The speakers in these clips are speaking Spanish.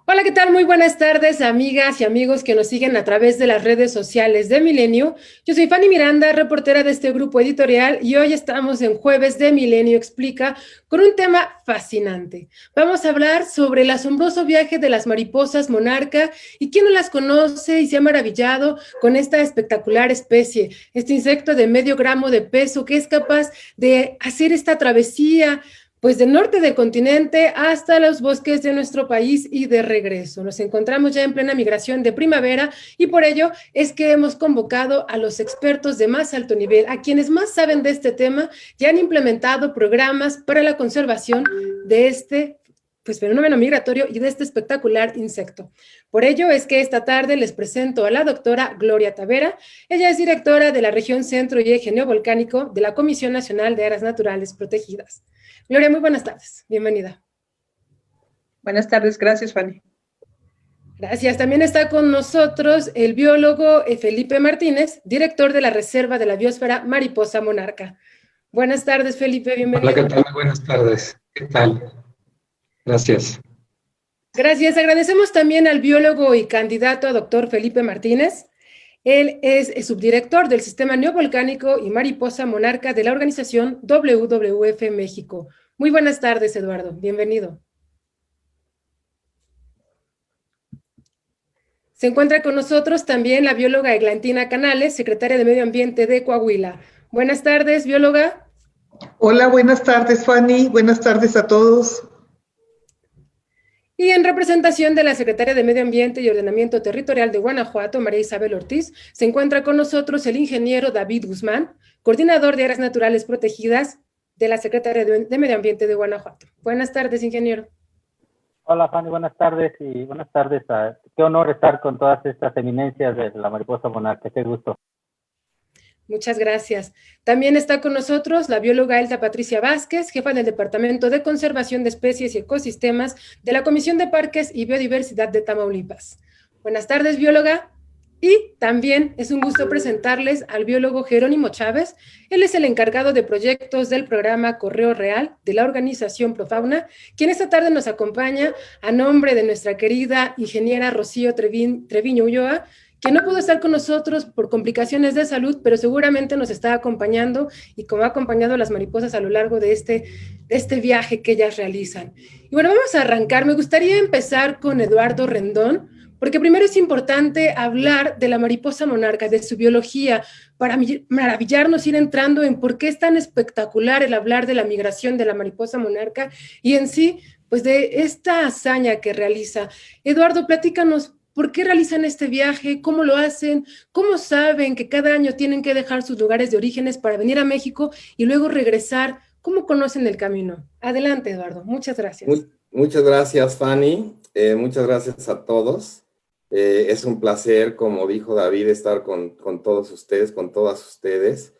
Hola, ¿qué tal? Muy buenas tardes, amigas y amigos que nos siguen a través de las redes sociales de Milenio. Yo soy Fanny Miranda, reportera de este grupo editorial, y hoy estamos en Jueves de Milenio Explica con un tema fascinante. Vamos a hablar sobre el asombroso viaje de las mariposas monarca y quién no las conoce y se ha maravillado con esta espectacular especie, este insecto de medio gramo de peso que es capaz de hacer esta travesía pues del norte del continente hasta los bosques de nuestro país y de regreso. Nos encontramos ya en plena migración de primavera y por ello es que hemos convocado a los expertos de más alto nivel, a quienes más saben de este tema y han implementado programas para la conservación de este fenómeno migratorio y de este espectacular insecto. Por ello es que esta tarde les presento a la doctora Gloria Tavera. Ella es directora de la región Centro y Eje Neovolcánico de la Comisión Nacional de Áreas Naturales Protegidas. Gloria, muy buenas tardes. Bienvenida. Buenas tardes, gracias, Fanny. Gracias. También está con nosotros el biólogo Felipe Martínez, director de la Reserva de la Biosfera Mariposa Monarca. Buenas tardes, Felipe, bienvenido. Hola, ¿qué tal? Muy buenas tardes. ¿Qué tal? Gracias. Gracias. Agradecemos también al biólogo y candidato a doctor Felipe Martínez. Él es subdirector del Sistema Neovolcánico y Mariposa Monarca de la organización WWF México. Muy buenas tardes, Eduardo. Bienvenido. Se encuentra con nosotros también la bióloga Eglantina Canales, secretaria de Medio Ambiente de Coahuila. Buenas tardes, bióloga. Hola, buenas tardes, Fanny. Buenas tardes a todos. Y en representación de la secretaria de Medio Ambiente y Ordenamiento Territorial de Guanajuato, María Isabel Ortiz, se encuentra con nosotros el ingeniero David Guzmán, coordinador de Áreas Naturales Protegidas de la Secretaría de Medio Ambiente de Guanajuato. Buenas tardes, ingeniero. Hola, Fanny, buenas tardes qué honor estar con todas estas eminencias de la mariposa monarca, qué gusto. Muchas gracias. También está con nosotros la bióloga Elda Patricia Vázquez, jefa del Departamento de Conservación de Especies y Ecosistemas de la Comisión de Parques y Biodiversidad de Tamaulipas. Buenas tardes, bióloga. Y también es un gusto presentarles al biólogo Jerónimo Chávez. Él es el encargado de proyectos del programa Correo Real de la organización Profauna, quien esta tarde nos acompaña a nombre de nuestra querida ingeniera Rocío Treviño Ulloa, que no pudo estar con nosotros por complicaciones de salud, pero seguramente nos está acompañando y como ha acompañado a las mariposas a lo largo de este viaje que ellas realizan. Y bueno, vamos a arrancar. Me gustaría empezar con Eduardo Rendón, porque primero es importante hablar de la mariposa monarca, de su biología, para maravillarnos, ir entrando en por qué es tan espectacular el hablar de la migración de la mariposa monarca y en sí, pues de esta hazaña que realiza. Eduardo, platícanos, ¿por qué realizan este viaje? ¿Cómo lo hacen? ¿Cómo saben que cada año tienen que dejar sus lugares de orígenes para venir a México y luego regresar? ¿Cómo conocen el camino? Adelante, Eduardo. Muchas gracias. Muchas gracias, Fanny. Muchas gracias a todos. Es un placer, como dijo David, estar con todos ustedes, con todas ustedes,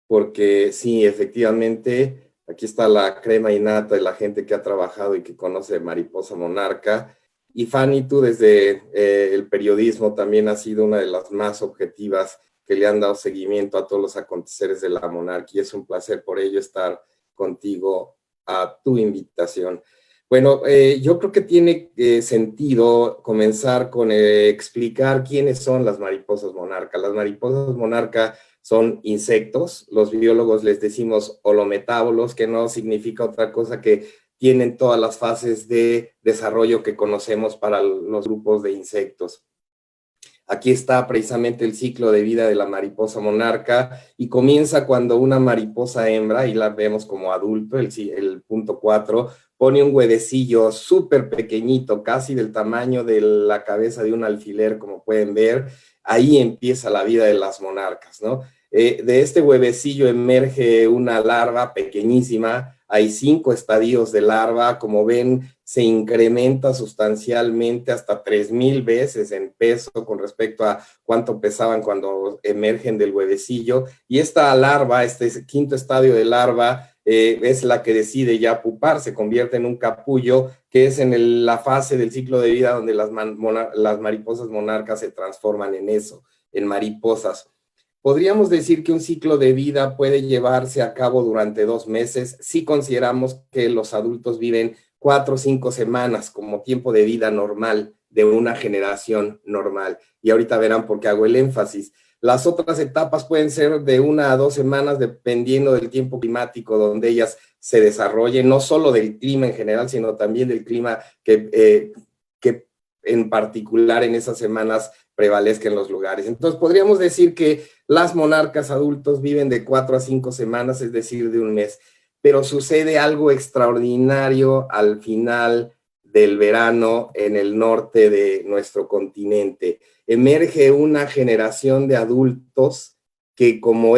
porque sí, efectivamente, aquí está la crema innata de la gente que ha trabajado y que conoce mariposa monarca. Y Fanny, tú desde el periodismo también has sido una de las más objetivas que le han dado seguimiento a todos los aconteceres de la monarquía. Es un placer por ello estar contigo a tu invitación. Bueno, yo creo que tiene sentido comenzar con explicar quiénes son las mariposas monarca. Las mariposas monarca son insectos, los biólogos les decimos holometábolos, que no significa otra cosa que tienen todas las fases de desarrollo que conocemos para los grupos de insectos. Aquí está precisamente el ciclo de vida de la mariposa monarca y comienza cuando una mariposa hembra, y la vemos como adulto, el punto 4, pone un huevecillo súper pequeñito, casi del tamaño de la cabeza de un alfiler, como pueden ver. Ahí empieza la vida de las monarcas, ¿no? De este huevecillo emerge una larva pequeñísima. Hay 5 estadios de larva, como ven, se incrementa sustancialmente hasta 3000 veces en peso con respecto a cuánto pesaban cuando emergen del huevecillo. Y esta larva, este 5.º estadio de larva, es la que decide ya pupar, se convierte en un capullo, que es en la fase del ciclo de vida donde las mariposas monarcas se transforman en eso, en mariposas. Podríamos decir que un ciclo de vida puede llevarse a cabo durante 2 meses si consideramos que los adultos viven 4 o 5 semanas como tiempo de vida normal de una generación normal. Y ahorita verán por qué hago el énfasis. Las otras etapas pueden ser de 1 a 2 semanas dependiendo del tiempo climático donde ellas se desarrollen, no solo del clima en general, sino también del clima que en particular en esas semanas prevalezca en los lugares. Entonces podríamos decir que las monarcas adultos viven de 4 a 5 semanas, es decir, de un mes. Pero sucede algo extraordinario al final del verano en el norte de nuestro continente. Emerge una generación de adultos que como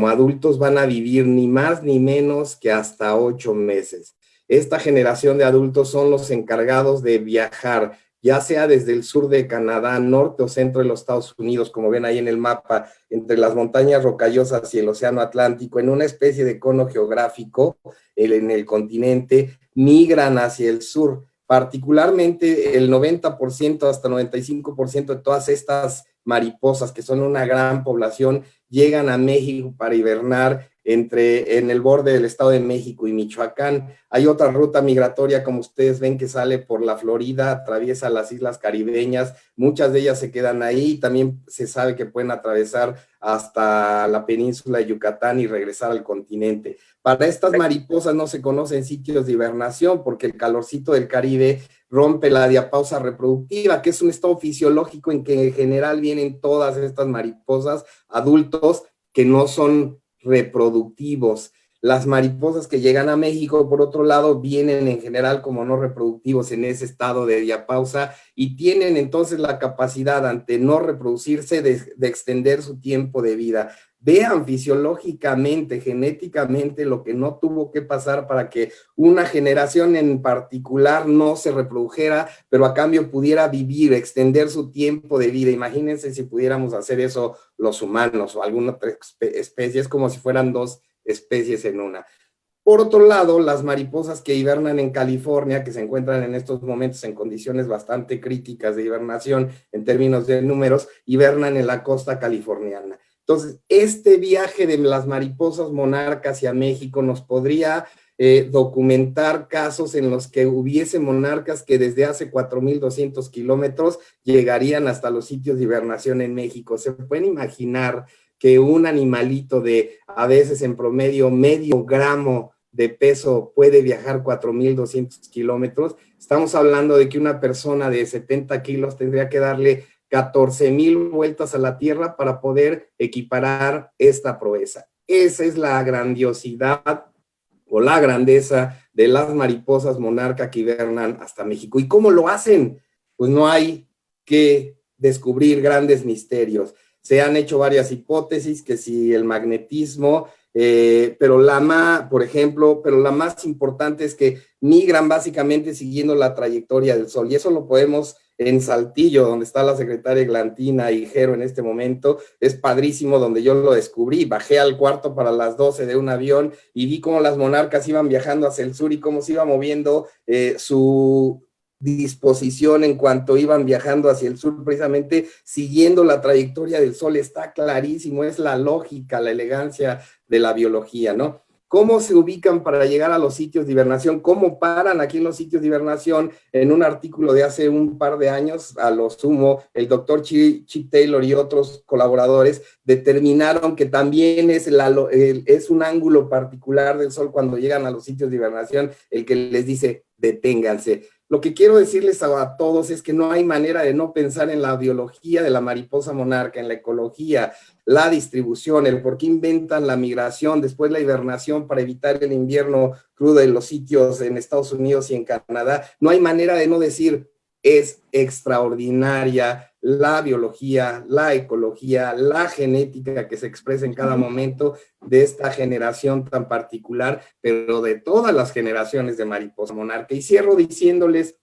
adultos van a vivir ni más ni menos que hasta 8 meses. Esta generación de adultos son los encargados de viajar, ya sea desde el sur de Canadá, norte o centro de los Estados Unidos, como ven ahí en el mapa, entre las montañas rocallosas y el océano Atlántico, en una especie de cono geográfico en el continente, migran hacia el sur. Particularmente el 90% hasta 95% de todas estas mariposas, que son una gran población, llegan a México para hibernar en el borde del Estado de México y Michoacán. Hay otra ruta migratoria, como ustedes ven, que sale por la Florida, atraviesa las islas caribeñas, muchas de ellas se quedan ahí, también se sabe que pueden atravesar hasta la península de Yucatán y regresar al continente. Para estas mariposas no se conocen sitios de hibernación porque el calorcito del Caribe rompe la diapausa reproductiva, que es un estado fisiológico en que en general vienen todas estas mariposas adultos que no son reproductivos. Las mariposas que llegan a México, por otro lado, vienen en general como no reproductivos en ese estado de diapausa y tienen entonces la capacidad, ante no reproducirse, de extender su tiempo de vida. Vean fisiológicamente, genéticamente, lo que no tuvo que pasar para que una generación en particular no se reprodujera, pero a cambio pudiera vivir, extender su tiempo de vida. Imagínense si pudiéramos hacer eso los humanos o alguna otra especie, es como si fueran 2 especies en una. Por otro lado, las mariposas que hibernan en California, que se encuentran en estos momentos en condiciones bastante críticas de hibernación en términos de números, hibernan en la costa californiana. Entonces, este viaje de las mariposas monarcas hacia México nos podría documentar casos en los que hubiese monarcas que desde hace 4,200 kilómetros llegarían hasta los sitios de hibernación en México. ¿Se pueden imaginar que un animalito de a veces en promedio medio gramo de peso puede viajar 4,200 kilómetros? Estamos hablando de que una persona de 70 kilos tendría que darle 14,000 vueltas a la Tierra para poder equiparar esta proeza. Esa es la grandiosidad o la grandeza de las mariposas monarca que hibernan hasta México. ¿Y cómo lo hacen? Pues no hay que descubrir grandes misterios. Se han hecho varias hipótesis, que si el magnetismo, pero la más importante es que migran básicamente siguiendo la trayectoria del Sol, y eso lo podemos en Saltillo, donde está la secretaria Eglantina Higuero en este momento. Es padrísimo, donde yo lo descubrí. Bajé al cuarto para las 12 de un avión y vi cómo las monarcas iban viajando hacia el sur y cómo se iba moviendo su disposición en cuanto iban viajando hacia el sur, precisamente siguiendo la trayectoria del Sol. Está clarísimo, es la lógica, la elegancia de la biología, ¿no? ¿Cómo se ubican para llegar a los sitios de hibernación? ¿Cómo paran aquí en los sitios de hibernación? En un artículo de hace un par de años, a lo sumo, el doctor Chip Taylor y otros colaboradores determinaron que también es un ángulo particular del Sol cuando llegan a los sitios de hibernación el que les dice deténganse. Lo que quiero decirles a todos es que no hay manera de no pensar en la biología de la mariposa monarca, en la ecología, la distribución, el por qué inventan la migración, después la hibernación para evitar el invierno crudo en los sitios en Estados Unidos y en Canadá. No hay manera de no decir, es extraordinaria la biología, la ecología, la genética que se expresa en cada momento de esta generación tan particular, pero de todas las generaciones de mariposa monarca. Y cierro diciéndoles,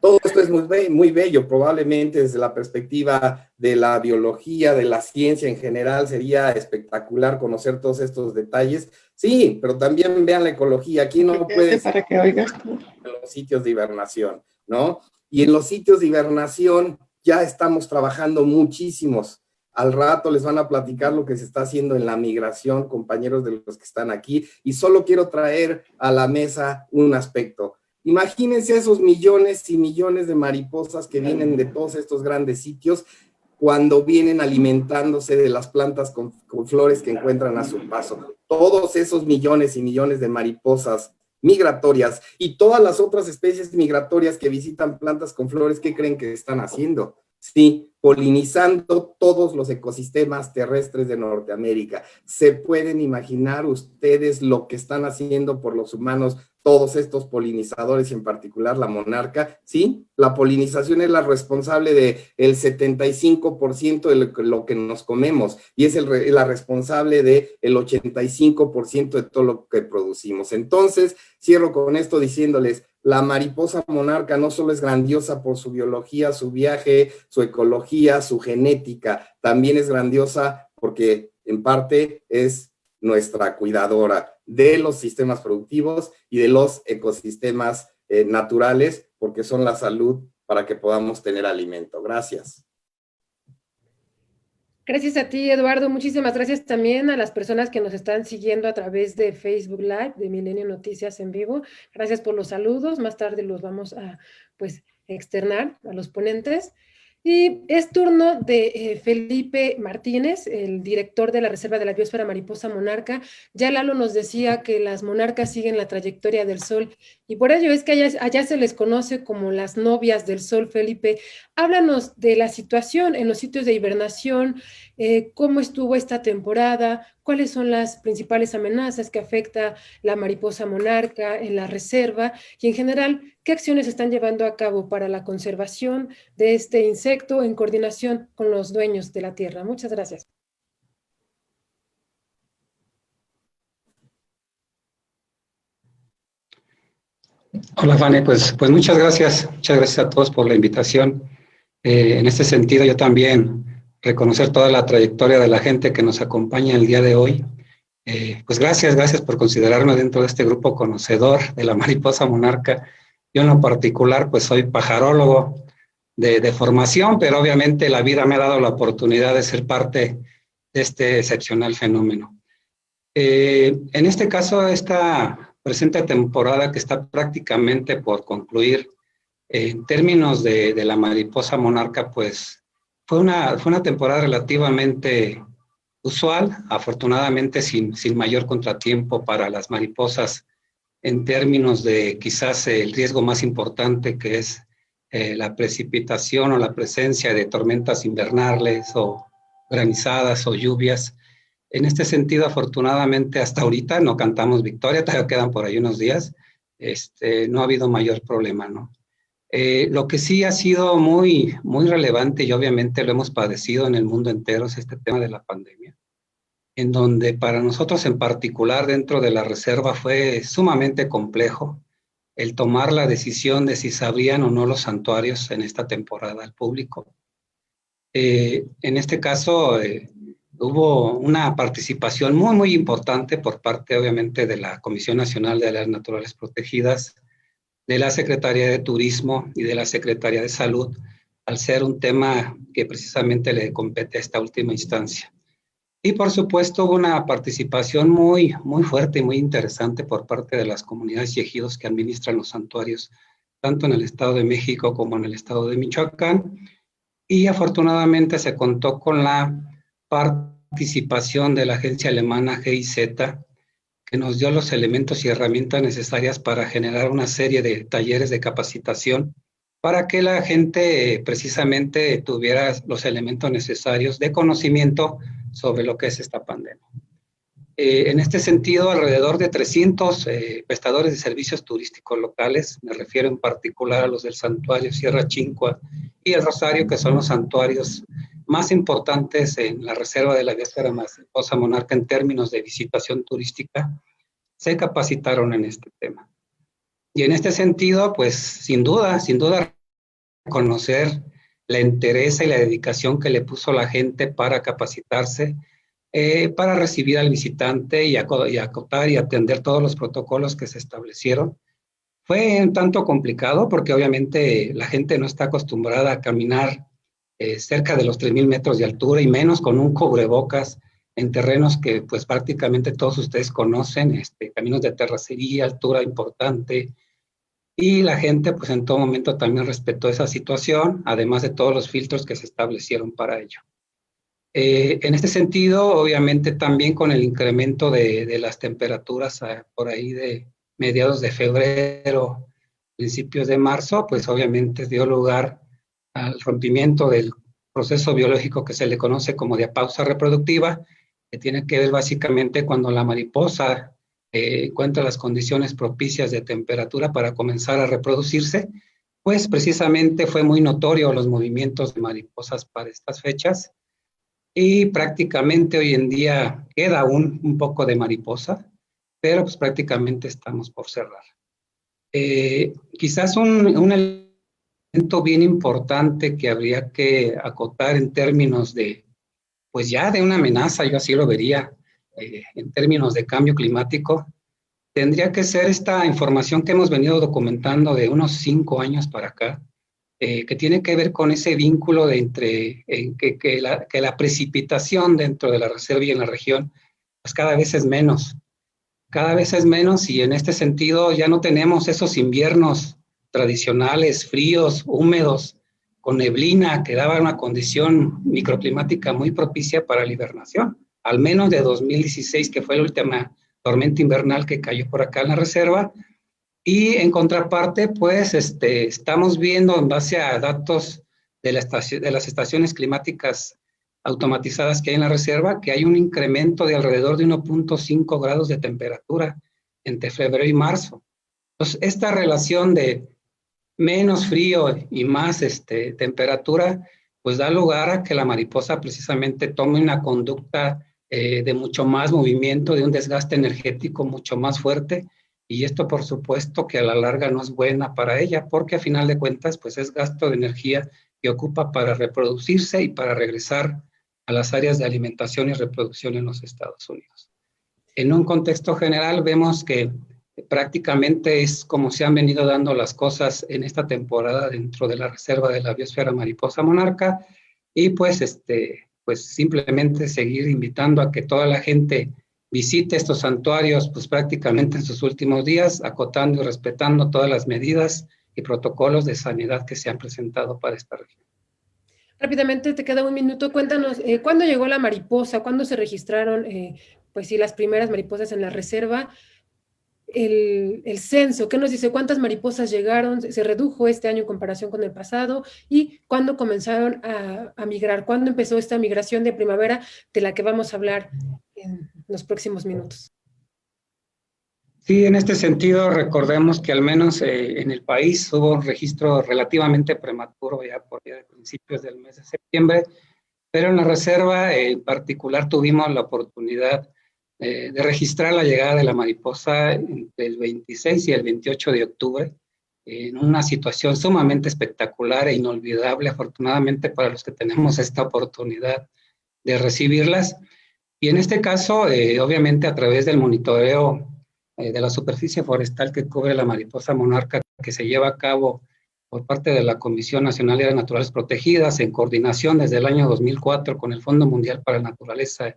todo esto es muy bello, probablemente desde la perspectiva de la biología, de la ciencia en general, sería espectacular conocer todos estos detalles. Sí, pero también vean la ecología. Aquí no puedes para que oigas tú. En los sitios de hibernación, ¿no? Y en los sitios de hibernación ya estamos trabajando muchísimos. Al rato les van a platicar lo que se está haciendo en la migración, compañeros de los que están aquí, y solo quiero traer a la mesa un aspecto. Imagínense esos millones y millones de mariposas que vienen de todos estos grandes sitios cuando vienen alimentándose de las plantas con flores que encuentran a su paso. Todos esos millones y millones de mariposas migratorias y todas las otras especies migratorias que visitan plantas con flores, ¿qué creen que están haciendo? Sí, polinizando todos los ecosistemas terrestres de Norteamérica. ¿Se pueden imaginar ustedes lo que están haciendo por los humanos todos estos polinizadores y en particular la monarca? Sí, la polinización es la responsable del 75% de lo que nos comemos y es la responsable del 85% de todo lo que producimos. Entonces, cierro con esto diciéndoles, la mariposa monarca no solo es grandiosa por su biología, su viaje, su ecología, su genética, también es grandiosa porque en parte es nuestra cuidadora de los sistemas productivos y de los ecosistemas naturales, porque son la salud para que podamos tener alimento. Gracias. Gracias a ti, Eduardo. Muchísimas gracias también a las personas que nos están siguiendo a través de Facebook Live, de Milenio Noticias en vivo. Gracias por los saludos. Más tarde los vamos a, pues, externar a los ponentes. Y es turno de Felipe Martínez, el director de la Reserva de la Biosfera Mariposa Monarca. Ya Lalo nos decía que las monarcas siguen la trayectoria del sol y por ello es que allá se les conoce como las novias del sol. Felipe, háblanos de la situación en los sitios de hibernación, cómo estuvo esta temporada, cuáles son las principales amenazas que afecta la mariposa monarca en la reserva y en general, qué acciones están llevando a cabo para la conservación de este insecto en coordinación con los dueños de la tierra. Muchas gracias. Hola, Fanny, pues muchas gracias a todos por la invitación. En este sentido, yo también reconocer toda la trayectoria de la gente que nos acompaña el día de hoy. Pues gracias por considerarme dentro de este grupo conocedor de la mariposa monarca. Yo en lo particular, pues soy pajarólogo de formación, pero obviamente la vida me ha dado la oportunidad de ser parte de este excepcional fenómeno. En este caso, esta presente temporada que está prácticamente por concluir, en términos de la mariposa monarca, pues fue una temporada relativamente usual, afortunadamente sin mayor contratiempo para las mariposas en términos de quizás el riesgo más importante que es la precipitación o la presencia de tormentas invernales o granizadas o lluvias. En este sentido, afortunadamente, hasta ahorita no cantamos victoria, todavía quedan por ahí unos días, no ha habido mayor problema, ¿no? Lo que sí ha sido muy relevante y obviamente lo hemos padecido en el mundo entero es este tema de la pandemia, en donde para nosotros en particular dentro de la reserva fue sumamente complejo el tomar la decisión de si se abrían o no los santuarios en esta temporada al público. En este caso hubo una participación muy importante por parte obviamente de la Comisión Nacional de Áreas Naturales Protegidas, de la Secretaría de Turismo y de la Secretaría de Salud, al ser un tema que precisamente le compete a esta última instancia. Y por supuesto hubo una participación muy fuerte y muy interesante por parte de las comunidades y ejidos que administran los santuarios, tanto en el Estado de México como en el Estado de Michoacán. Y afortunadamente se contó con la participación de la agencia alemana GIZ, que nos dio los elementos y herramientas necesarias para generar una serie de talleres de capacitación para que la gente precisamente tuviera los elementos necesarios de conocimiento sobre lo que es esta pandemia. En este sentido, alrededor de 300 prestadores de servicios turísticos locales, me refiero en particular a los del Santuario Sierra Chincua y el Rosario, que son los santuarios más importantes en la Reserva de la Biosfera Mariposa Monarca en términos de visitación turística, se capacitaron en este tema. Y en este sentido, pues sin duda, conocer la entereza y la dedicación que le puso la gente para capacitarse, para recibir al visitante y acotar y atender todos los protocolos que se establecieron. Fue un tanto complicado porque obviamente la gente no está acostumbrada a caminar cerca de los 3,000 metros de altura y menos con un cubrebocas en terrenos que pues prácticamente todos ustedes conocen, caminos de terracería, altura importante, y la gente pues en todo momento también respetó esa situación, además de todos los filtros que se establecieron para ello. En este sentido, obviamente también con el incremento de las temperaturas por ahí de mediados de febrero, principios de marzo, pues obviamente dio lugar al rompimiento del proceso biológico que se le conoce como diapausa reproductiva, que tiene que ver básicamente cuando la mariposa encuentra las condiciones propicias de temperatura para comenzar a reproducirse, pues precisamente fue muy notorio los movimientos de mariposas para estas fechas, y prácticamente hoy en día queda un poco de mariposa, pero pues prácticamente estamos por cerrar. Quizás un elemento bien importante que habría que acotar en términos de, pues ya de una amenaza, yo así lo vería, en términos de cambio climático, tendría que ser esta información que hemos venido documentando de unos 5 años para acá, que tiene que ver con ese vínculo de entre que la precipitación dentro de la reserva y en la región, pues cada vez es menos y en este sentido ya no tenemos esos inviernos tradicionales, fríos, húmedos, con neblina, que daban una condición microclimática muy propicia para la hibernación, al menos de 2016, que fue la última tormenta invernal que cayó por acá en la reserva. Y en contraparte, pues estamos viendo en base a datos de las estaciones climáticas automatizadas que hay en la reserva, que hay un incremento de alrededor de 1.5 grados de temperatura entre febrero y marzo. Entonces, esta relación de menos frío y más temperatura, pues da lugar a que la mariposa precisamente tome una conducta de mucho más movimiento, de un desgaste energético mucho más fuerte, y esto por supuesto que a la larga no es buena para ella, porque a final de cuentas pues es gasto de energía que ocupa para reproducirse y para regresar a las áreas de alimentación y reproducción en los Estados Unidos. En un contexto general vemos que prácticamente es como se han venido dando las cosas en esta temporada dentro de la reserva de la biosfera mariposa monarca, y pues, pues simplemente seguir invitando a que toda la gente visite estos santuarios pues prácticamente en sus últimos días, acotando y respetando todas las medidas y protocolos de sanidad que se han presentado para esta región. Rápidamente, te queda un minuto. Cuéntanos, ¿cuándo llegó la mariposa? ¿Cuándo se registraron, pues sí, las primeras mariposas en la reserva? El censo, ¿qué nos dice? ¿Cuántas mariposas llegaron? ¿Se redujo este año en comparación con el pasado? ¿Y cuándo comenzaron a migrar? ¿Cuándo empezó esta migración de primavera de la que vamos a hablar en los próximos minutos? Sí, en este sentido, recordemos que al menos en el país hubo un registro relativamente prematuro ya por de principios del mes de septiembre, pero en la reserva en particular tuvimos la oportunidad de registrar la llegada de la mariposa entre el 26 y el 28 de octubre, en una situación sumamente espectacular e inolvidable, afortunadamente para los que tenemos esta oportunidad de recibirlas. Y en este caso, obviamente a través del monitoreo de la superficie forestal que cubre la mariposa monarca, que se lleva a cabo por parte de la Comisión Nacional de Áreas Naturales Protegidas, en coordinación desde el año 2004 con el Fondo Mundial para la Naturaleza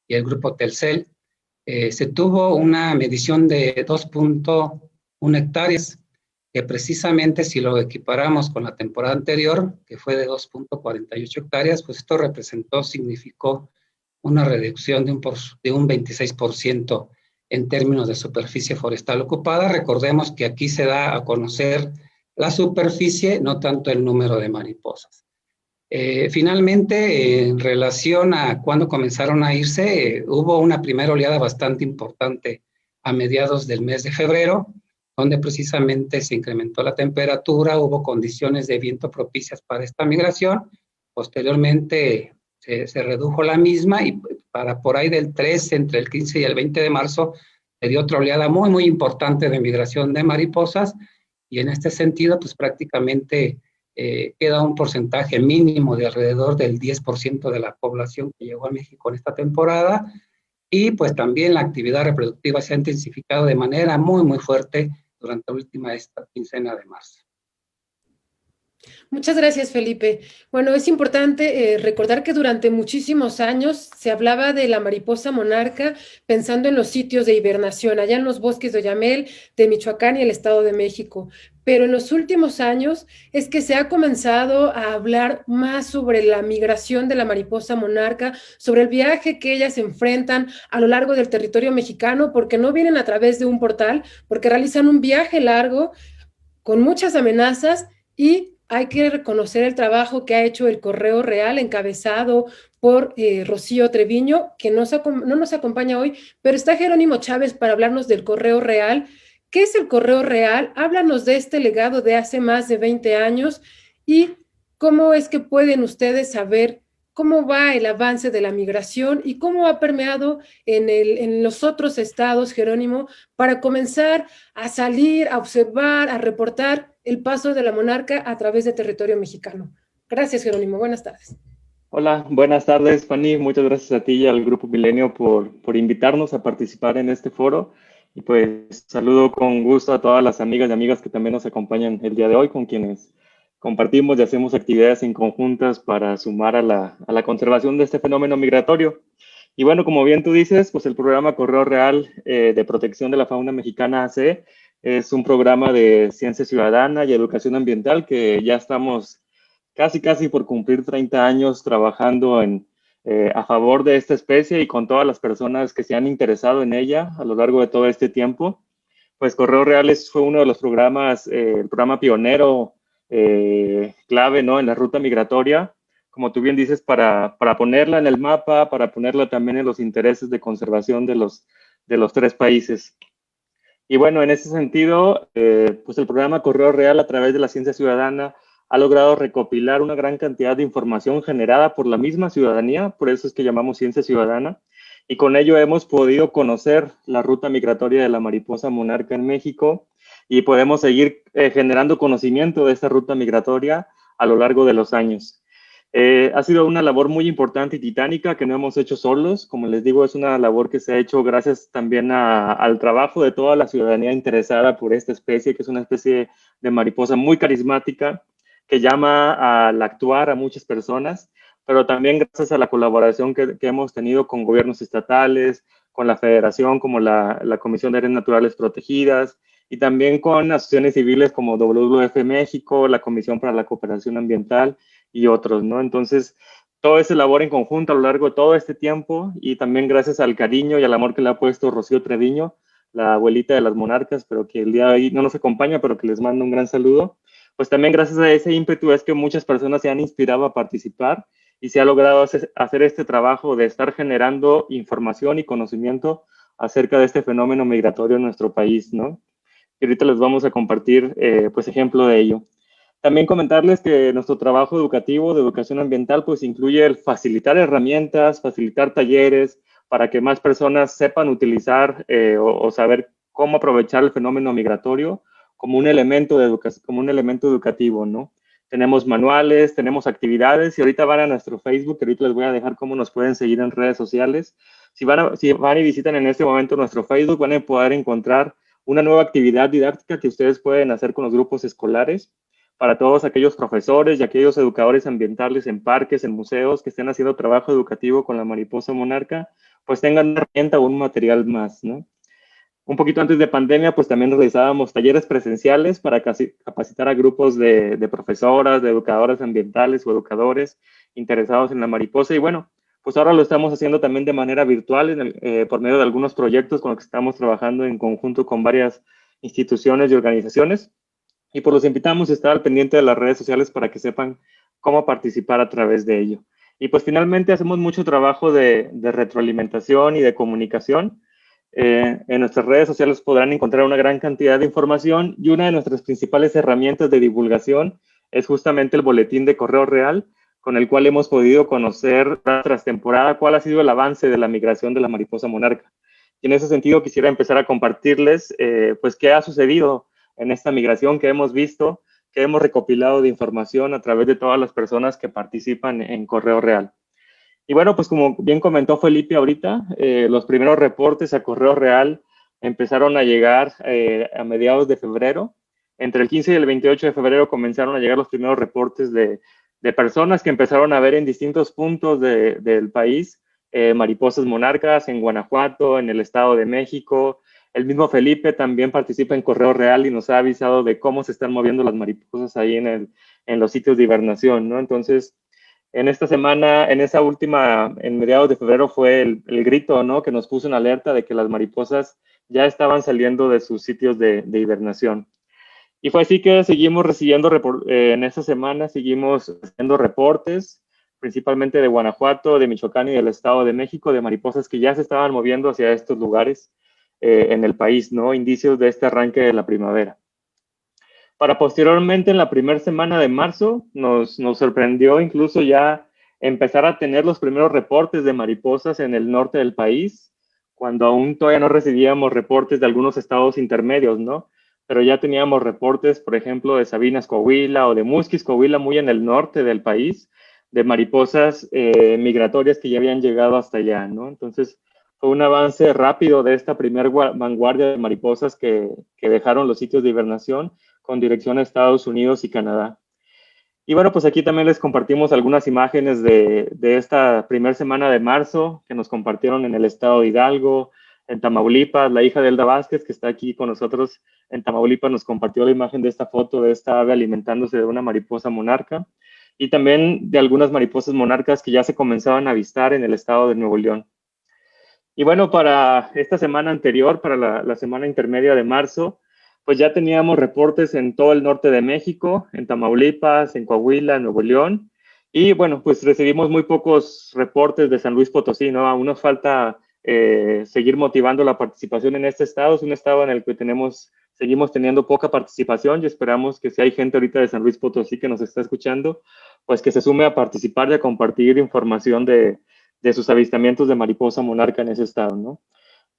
y el Grupo Telcel, se tuvo una medición de 2.1 hectáreas, que precisamente si lo equiparamos con la temporada anterior, que fue de 2.48 hectáreas, pues esto significó una reducción de un 26% en términos de superficie forestal ocupada. Recordemos que aquí se da a conocer la superficie, no tanto el número de mariposas. Finalmente, en relación a cuándo comenzaron a irse, hubo una primera oleada bastante importante a mediados del mes de febrero, donde precisamente se incrementó la temperatura, hubo condiciones de viento propicias para esta migración. Posteriormente se redujo la misma, y para por ahí del 13, entre el 15 y el 20 de marzo, se dio otra oleada muy, muy importante de migración de mariposas, y en este sentido, pues prácticamente queda un porcentaje mínimo de alrededor del 10% de la población que llegó a México en esta temporada, y pues también la actividad reproductiva se ha intensificado de manera muy, muy fuerte durante la última quincena de marzo. Muchas gracias, Felipe. Bueno, es importante recordar que durante muchísimos años se hablaba de la mariposa monarca pensando en los sitios de hibernación, allá en los bosques de Oyamel, de Michoacán y el Estado de México. Pero en los últimos años es que se ha comenzado a hablar más sobre la migración de la mariposa monarca, sobre el viaje que ellas enfrentan a lo largo del territorio mexicano, porque no vienen a través de un portal, porque realizan un viaje largo con muchas amenazas y hay que reconocer el trabajo que ha hecho el Correo Real, encabezado por Rocío Treviño, que no nos acompaña hoy, pero está Jerónimo Chávez para hablarnos del Correo Real. ¿Qué es el Correo Real? Háblanos de este legado de hace más de 20 años y cómo es que pueden ustedes saber cómo va el avance de la migración y cómo ha permeado en los otros estados, Jerónimo, para comenzar a salir, a observar, a reportar el paso de la monarca a través del territorio mexicano. Gracias, Jerónimo. Buenas tardes. Hola, buenas tardes, Fanny. Muchas gracias a ti y al Grupo Milenio por invitarnos a participar en este foro. Y pues saludo con gusto a todas las amigas y amigas que también nos acompañan el día de hoy, con quienes compartimos y hacemos actividades en conjuntas para sumar a la conservación de este fenómeno migratorio. Y bueno, como bien tú dices, pues el programa Correo Real de Protección de la Fauna Mexicana AC es un programa de ciencia ciudadana y educación ambiental que ya estamos casi por cumplir 30 años trabajando a favor de esta especie y con todas las personas que se han interesado en ella a lo largo de todo este tiempo. Pues Correo Real fue uno de los programas, el programa pionero clave, ¿no?, en la ruta migratoria, como tú bien dices, para ponerla en el mapa, para ponerla también en los intereses de conservación de los tres países. Y bueno, en ese sentido, pues el programa Correo Real, a través de la ciencia ciudadana, ha logrado recopilar una gran cantidad de información generada por la misma ciudadanía, por eso es que llamamos ciencia ciudadana, y con ello hemos podido conocer la ruta migratoria de la mariposa monarca en México y podemos seguir generando conocimiento de esta ruta migratoria a lo largo de los años. Ha sido una labor muy importante y titánica que no hemos hecho solos. Como les digo, es una labor que se ha hecho gracias también al trabajo de toda la ciudadanía interesada por esta especie, que es una especie de mariposa muy carismática, que llama al actuar a muchas personas, pero también gracias a la colaboración que hemos tenido con gobiernos estatales, con la federación como la Comisión de Áreas Naturales Protegidas, y también con asociaciones civiles como WWF México, la Comisión para la Cooperación Ambiental y otros, ¿no? Entonces, todo ese labor en conjunto a lo largo de todo este tiempo y también gracias al cariño y al amor que le ha puesto Rocío Treviño, la abuelita de las monarcas, pero que el día de hoy no nos acompaña, pero que les mando un gran saludo. Pues también gracias a ese ímpetu es que muchas personas se han inspirado a participar y se ha logrado hacer este trabajo de estar generando información y conocimiento acerca de este fenómeno migratorio en nuestro país, ¿no? Y ahorita les vamos a compartir, pues, ejemplo de ello. También comentarles que nuestro trabajo educativo de educación ambiental, pues, incluye el facilitar herramientas, facilitar talleres, para que más personas sepan utilizar o saber cómo aprovechar el fenómeno migratorio como un elemento educativo, ¿no? Tenemos manuales, tenemos actividades y ahorita van a nuestro Facebook, que ahorita les voy a dejar cómo nos pueden seguir en redes sociales. Si van y visitan en este momento nuestro Facebook, van a poder encontrar una nueva actividad didáctica que ustedes pueden hacer con los grupos escolares para todos aquellos profesores y aquellos educadores ambientales en parques, en museos que estén haciendo trabajo educativo con la mariposa monarca, pues tengan una herramienta o un material más, ¿no? Un poquito antes de pandemia, pues también realizábamos talleres presenciales para capacitar a grupos de profesoras, de educadoras ambientales o educadores interesados en la mariposa. Y bueno, pues ahora lo estamos haciendo también de manera virtual por medio de algunos proyectos con los que estamos trabajando en conjunto con varias instituciones y organizaciones. Y pues los invitamos a estar al pendiente de las redes sociales para que sepan cómo participar a través de ello. Y pues finalmente hacemos mucho trabajo de retroalimentación y de comunicación. En nuestras redes sociales podrán encontrar una gran cantidad de información y una de nuestras principales herramientas de divulgación es justamente el boletín de Correo Real, con el cual hemos podido conocer tras temporada cuál ha sido el avance de la migración de la mariposa monarca. Y en ese sentido quisiera empezar a compartirles pues qué ha sucedido en esta migración que hemos visto, que hemos recopilado de información a través de todas las personas que participan en Correo Real. Y bueno, pues como bien comentó Felipe ahorita, los primeros reportes a Correo Real empezaron a llegar a mediados de febrero. entre el 15 y el 28 de febrero comenzaron a llegar los primeros reportes de personas que empezaron a ver en distintos puntos del país mariposas monarcas en Guanajuato, en el Estado de México. El mismo Felipe también participa en Correo Real y nos ha avisado de cómo se están moviendo las mariposas ahí en los sitios de hibernación, ¿no? Entonces, en esta semana, en mediados de febrero fue el grito, ¿no? Que nos puso en alerta de que las mariposas ya estaban saliendo de sus sitios de hibernación. Y fue así que seguimos recibiendo, en esta semana seguimos haciendo reportes, principalmente de Guanajuato, de Michoacán y del Estado de México, de mariposas que ya se estaban moviendo hacia estos lugares en el país, ¿no? Indicios de este arranque de la primavera. Para posteriormente, en la primera semana de marzo, nos sorprendió incluso ya empezar a tener los primeros reportes de mariposas en el norte del país, cuando aún todavía no recibíamos reportes de algunos estados intermedios, ¿no? Pero ya teníamos reportes, por ejemplo, de Sabinas, Coahuila, o de Musquis, Coahuila, muy en el norte del país, de mariposas migratorias que ya habían llegado hasta allá, ¿no? Entonces, fue un avance rápido de esta primera vanguardia de mariposas que dejaron los sitios de hibernación con dirección a Estados Unidos y Canadá. Y bueno, pues aquí también les compartimos algunas imágenes de esta primera semana de marzo que nos compartieron en el estado de Hidalgo, en Tamaulipas. La hija de Elda Vázquez, que está aquí con nosotros en Tamaulipas, nos compartió la imagen de esta foto de esta ave alimentándose de una mariposa monarca, y también de algunas mariposas monarcas que ya se comenzaban a avistar en el estado de Nuevo León. Y bueno, para esta semana anterior, para la semana intermedia de marzo, pues ya teníamos reportes en todo el norte de México, en Tamaulipas, en Coahuila, en Nuevo León. Y bueno, pues recibimos muy pocos reportes de San Luis Potosí, ¿no? Aún nos falta seguir motivando la participación en este estado. Es un estado en el que seguimos teniendo poca participación, y esperamos que si hay gente ahorita de San Luis Potosí que nos está escuchando, pues que se sume a participar y a compartir información de sus avistamientos de mariposa monarca en ese estado, ¿no?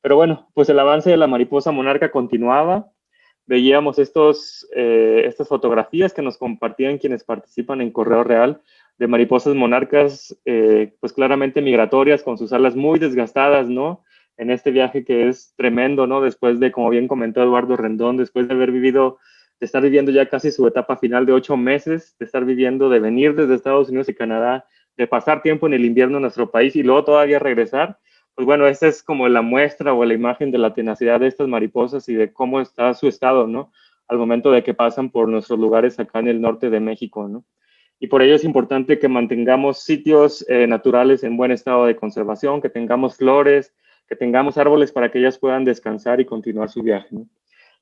Pero bueno, pues el avance de la mariposa monarca continuaba. Veíamos estas fotografías que nos compartían quienes participan en Correo Real de mariposas monarcas, pues claramente migratorias, con sus alas muy desgastadas, ¿no? En este viaje que es tremendo, ¿no? Después de, como bien comentó Eduardo Rendón, después de estar viviendo ya casi su etapa final de 8 meses, de venir desde Estados Unidos y Canadá, de pasar tiempo en el invierno en nuestro país y luego todavía regresar. Pues bueno, esta es como la muestra o la imagen de la tenacidad de estas mariposas y de cómo está su estado, ¿no? Al momento de que pasan por nuestros lugares acá en el norte de México, ¿no? Y por ello es importante que mantengamos sitios naturales en buen estado de conservación, que tengamos flores, que tengamos árboles para que ellas puedan descansar y continuar su viaje, ¿no?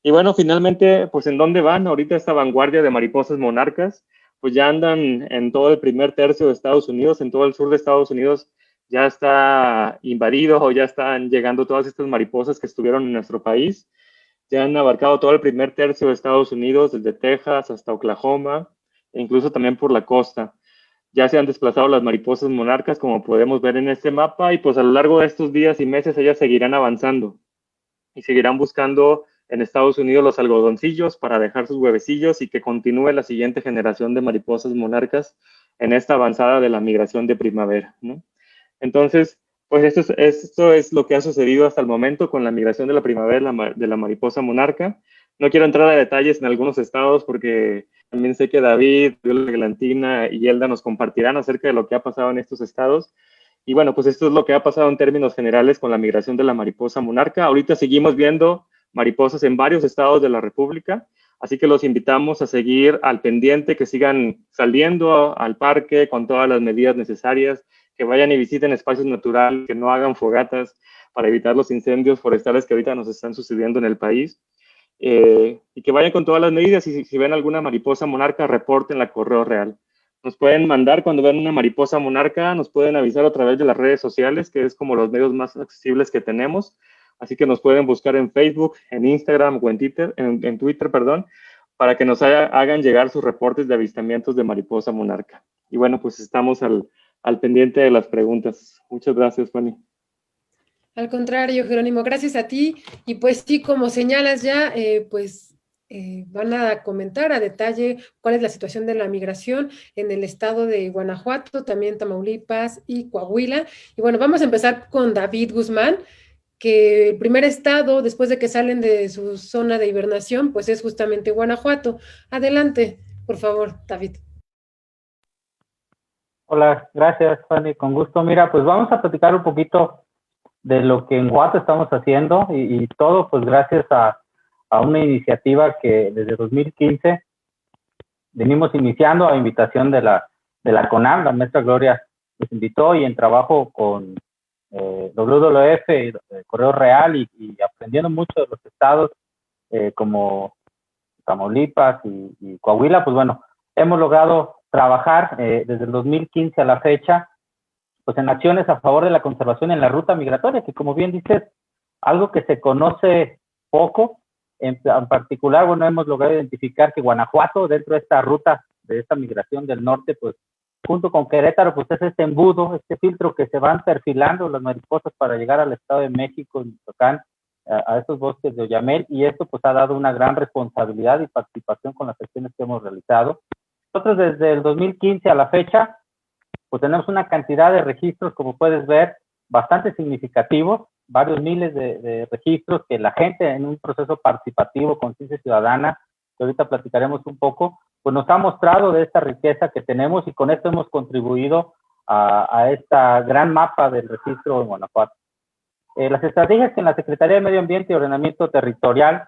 Y bueno, finalmente, pues ¿en dónde van ahorita esta vanguardia de mariposas monarcas? Pues ya andan en todo el primer tercio de Estados Unidos, en todo el sur de Estados Unidos. Ya está invadido, o ya están llegando todas estas mariposas que estuvieron en nuestro país. Ya han abarcado todo el primer tercio de Estados Unidos, desde Texas hasta Oklahoma, e incluso también por la costa. Ya se han desplazado las mariposas monarcas, como podemos ver en este mapa, y pues a lo largo de estos días y meses ellas seguirán avanzando y seguirán buscando en Estados Unidos los algodoncillos para dejar sus huevecillos y que continúe la siguiente generación de mariposas monarcas en esta avanzada de la migración de primavera, ¿no? Entonces, pues esto es lo que ha sucedido hasta el momento con la migración de la primavera de la mariposa monarca. No quiero entrar a detalles en algunos estados porque también sé que David, Viola Glantina y Elda nos compartirán acerca de lo que ha pasado en estos estados. Y bueno, pues esto es lo que ha pasado en términos generales con la migración de la mariposa monarca. Ahorita seguimos viendo mariposas en varios estados de la República, así que los invitamos a seguir al pendiente, que sigan saliendo al parque con todas las medidas necesarias, que vayan y visiten espacios naturales, que no hagan fogatas para evitar los incendios forestales que ahorita nos están sucediendo en el país, y que vayan con todas las medidas, y si ven alguna mariposa monarca, reporten la Correo Real. Nos pueden mandar cuando vean una mariposa monarca, nos pueden avisar a través de las redes sociales, que es como los medios más accesibles que tenemos. Así que nos pueden buscar en Facebook, en Instagram o en Twitter, para que nos hagan llegar sus reportes de avistamientos de mariposa monarca. Y bueno, pues estamos al pendiente de las preguntas. Muchas gracias, Fanny. Al contrario, Jerónimo, gracias a ti. Y pues sí, como señalas ya, van a comentar a detalle cuál es la situación de la migración en el estado de Guanajuato, también Tamaulipas y Coahuila. Y bueno, vamos a empezar con David Guzmán, que el primer estado, después de que salen de su zona de hibernación, pues es justamente Guanajuato. Adelante, por favor, David. Hola, gracias, Fanny, con gusto. Mira, pues vamos a platicar un poquito de lo que en Guanajuato estamos haciendo y todo pues gracias a una iniciativa que desde 2015 venimos iniciando a invitación de la CONAM. La maestra Gloria nos invitó y en trabajo con WWF, Correo Real y aprendiendo mucho de los estados como Tamaulipas y Coahuila, pues bueno, hemos logrado trabajar desde el 2015 a la fecha pues en acciones a favor de la conservación en la ruta migratoria, que como bien dices, algo que se conoce poco. En particular, bueno, hemos logrado identificar que Guanajuato, dentro de esta ruta, de esta migración del norte, pues junto con Querétaro, pues es este embudo, este filtro que se van perfilando las mariposas para llegar al Estado de México, en Michoacán, a estos bosques de Oyamel, y esto pues ha dado una gran responsabilidad y participación con las acciones que hemos realizado. Nosotros desde el 2015 a la fecha, pues tenemos una cantidad de registros, como puedes ver, bastante significativos, varios miles de registros que la gente en un proceso participativo, conciencia ciudadana, que ahorita platicaremos un poco, pues nos ha mostrado de esta riqueza que tenemos y con esto hemos contribuido a esta gran mapa del registro en Guanajuato. Las estrategias que en la Secretaría de Medio Ambiente y Ordenamiento Territorial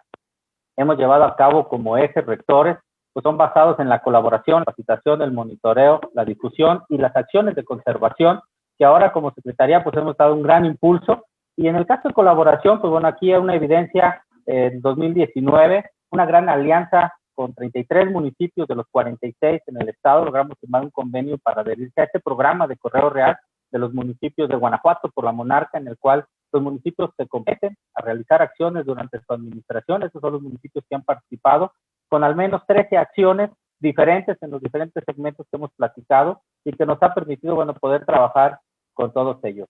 hemos llevado a cabo como ejes rectores, pues son basados en la colaboración, la capacitación, el monitoreo, la difusión y las acciones de conservación, que ahora como Secretaría pues hemos dado un gran impulso. Y en el caso de colaboración, pues bueno, aquí hay una evidencia en 2019, una gran alianza con 33 municipios de los 46 en el estado, logramos firmar un convenio para adherirse a este programa de Correo Real de los municipios de Guanajuato por la Monarca, en el cual los municipios se competen a realizar acciones durante su administración. Estos son los municipios que han participado con al menos 13 acciones diferentes en los diferentes segmentos que hemos platicado y que nos ha permitido, bueno, poder trabajar con todos ellos.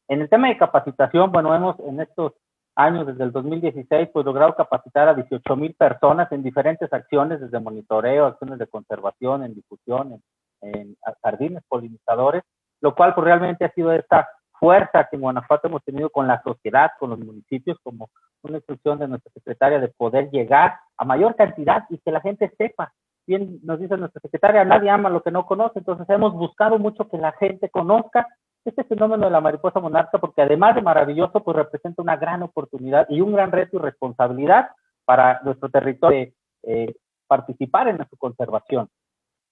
En el tema de capacitación, bueno, hemos en estos años, desde el 2016, pues logrado capacitar a 18,000 personas en diferentes acciones, desde monitoreo, acciones de conservación, en difusión, en jardines polinizadores, lo cual pues realmente ha sido esta fuerza que en Guanajuato hemos tenido con la sociedad, con los municipios, como una instrucción de nuestra secretaria de poder llegar a mayor cantidad y que la gente sepa. Bien nos dice nuestra secretaria, nadie ama lo que no conoce, entonces hemos buscado mucho que la gente conozca este fenómeno de la mariposa monarca, porque además de maravilloso, pues representa una gran oportunidad y un gran reto y responsabilidad para nuestro territorio de participar en su conservación.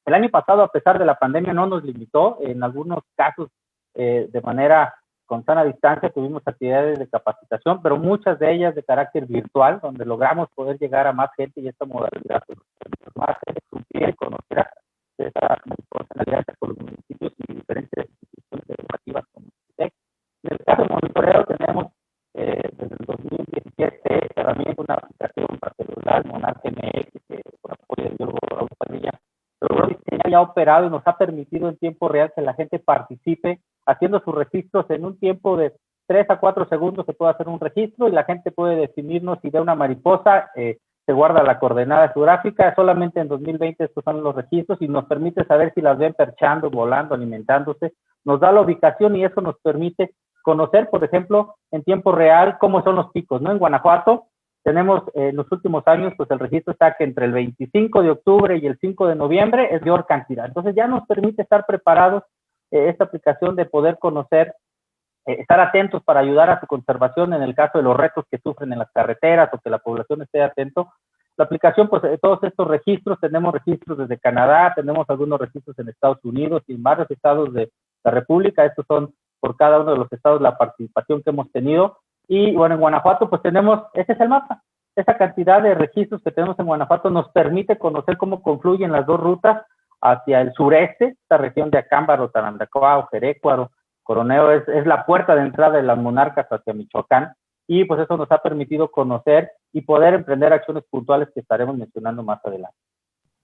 El año pasado, a pesar de la pandemia, no nos limitó. En algunos casos, de manera con sana distancia, tuvimos actividades de capacitación, pero muchas de ellas de carácter virtual, donde logramos poder llegar a más gente y esta modalidad, pues, más gente supiera y conociera esta mariposa en alianza con los municipios y diferentes instituciones educativas como CITEC. En el caso del monitoreo tenemos desde el 2017 también una aplicación para celular, Monarca MX, que por apoyo del biólogo Raúl Padilla logró diseñar y ha operado y nos ha permitido en tiempo real que la gente participe haciendo sus registros en un tiempo de 3 a 4 segundos. Se puede hacer un registro y la gente puede definirnos si ve una mariposa, se guarda la coordenada geográfica. Solamente en 2020 estos son los registros y nos permite saber si las ven perchando, volando, alimentándose. Nos da la ubicación y eso nos permite conocer, por ejemplo, en tiempo real cómo son los picos, ¿no? En Guanajuato tenemos en los últimos años, pues el registro está que entre el 25 de octubre y el 5 de noviembre es mayor cantidad. Entonces ya nos permite estar preparados esta aplicación de poder conocer, estar atentos para ayudar a su conservación en el caso de los retos que sufren en las carreteras o que la población esté atento. La aplicación, pues todos estos registros, tenemos registros desde Canadá, tenemos algunos registros en Estados Unidos y en varios estados de la República. Estos son por cada uno de los estados la participación que hemos tenido. Y bueno, en Guanajuato pues tenemos, este es el mapa, esa cantidad de registros que tenemos en Guanajuato nos permite conocer cómo confluyen las dos rutas hacia el sureste, esta región de Acámbaro, Tarandacoa, Jerécuaro, Coroneo, es la puerta de entrada de las monarcas hacia Michoacán, y pues eso nos ha permitido conocer y poder emprender acciones puntuales que estaremos mencionando más adelante.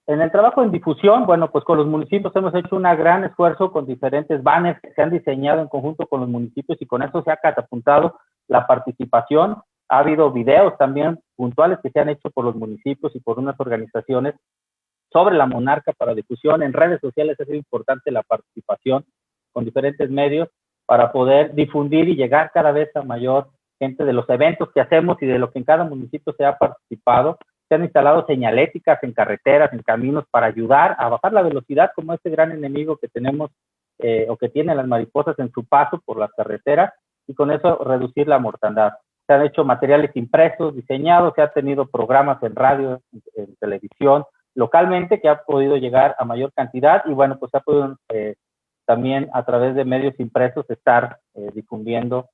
En el trabajo en difusión, bueno, pues con los municipios hemos hecho un gran esfuerzo con diferentes banners que se han diseñado en conjunto con los municipios y con eso se ha catapultado la participación. Ha habido videos también puntuales que se han hecho por los municipios y por unas organizaciones sobre la monarca para difusión. En redes sociales ha sido importante la participación con diferentes medios para poder difundir y llegar cada vez a mayor gente de los eventos que hacemos y de lo que en cada municipio se ha participado. Se han instalado señaléticas en carreteras, en caminos, para ayudar a bajar la velocidad, como este gran enemigo que tenemos o que tienen las mariposas en su paso por las carreteras, y con eso reducir la mortandad. Se han hecho materiales impresos, diseñados, se han tenido programas en radio, en televisión, localmente, que ha podido llegar a mayor cantidad, y bueno, pues se ha podido también a través de medios impresos estar difundiendo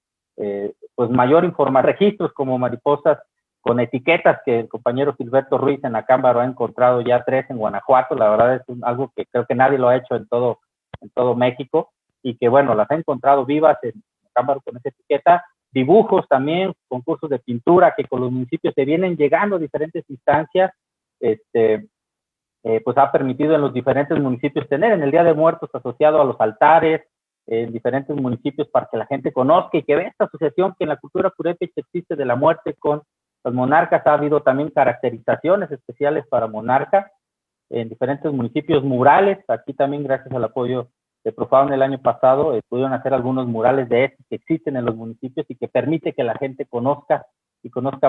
pues mayor información, registros como mariposas con etiquetas, que el compañero Gilberto Ruiz en Acámbaro ha encontrado ya 3 en Guanajuato. La verdad es algo que creo que nadie lo ha hecho en todo México, y que bueno, las ha encontrado vivas en Acámbaro con esa etiqueta. Dibujos también, concursos de pintura que con los municipios se vienen llegando a diferentes instancias, pues ha permitido en los diferentes municipios tener en el Día de Muertos asociado a los altares, en diferentes municipios, para que la gente conozca y que vea esta asociación que en la cultura purépecha existe de la muerte con los monarcas. Ha habido también caracterizaciones especiales para monarca en diferentes municipios, murales. Aquí también, gracias al apoyo de Profauna el año pasado, pudieron hacer algunos murales de estos que existen en los municipios y que permite que la gente conozca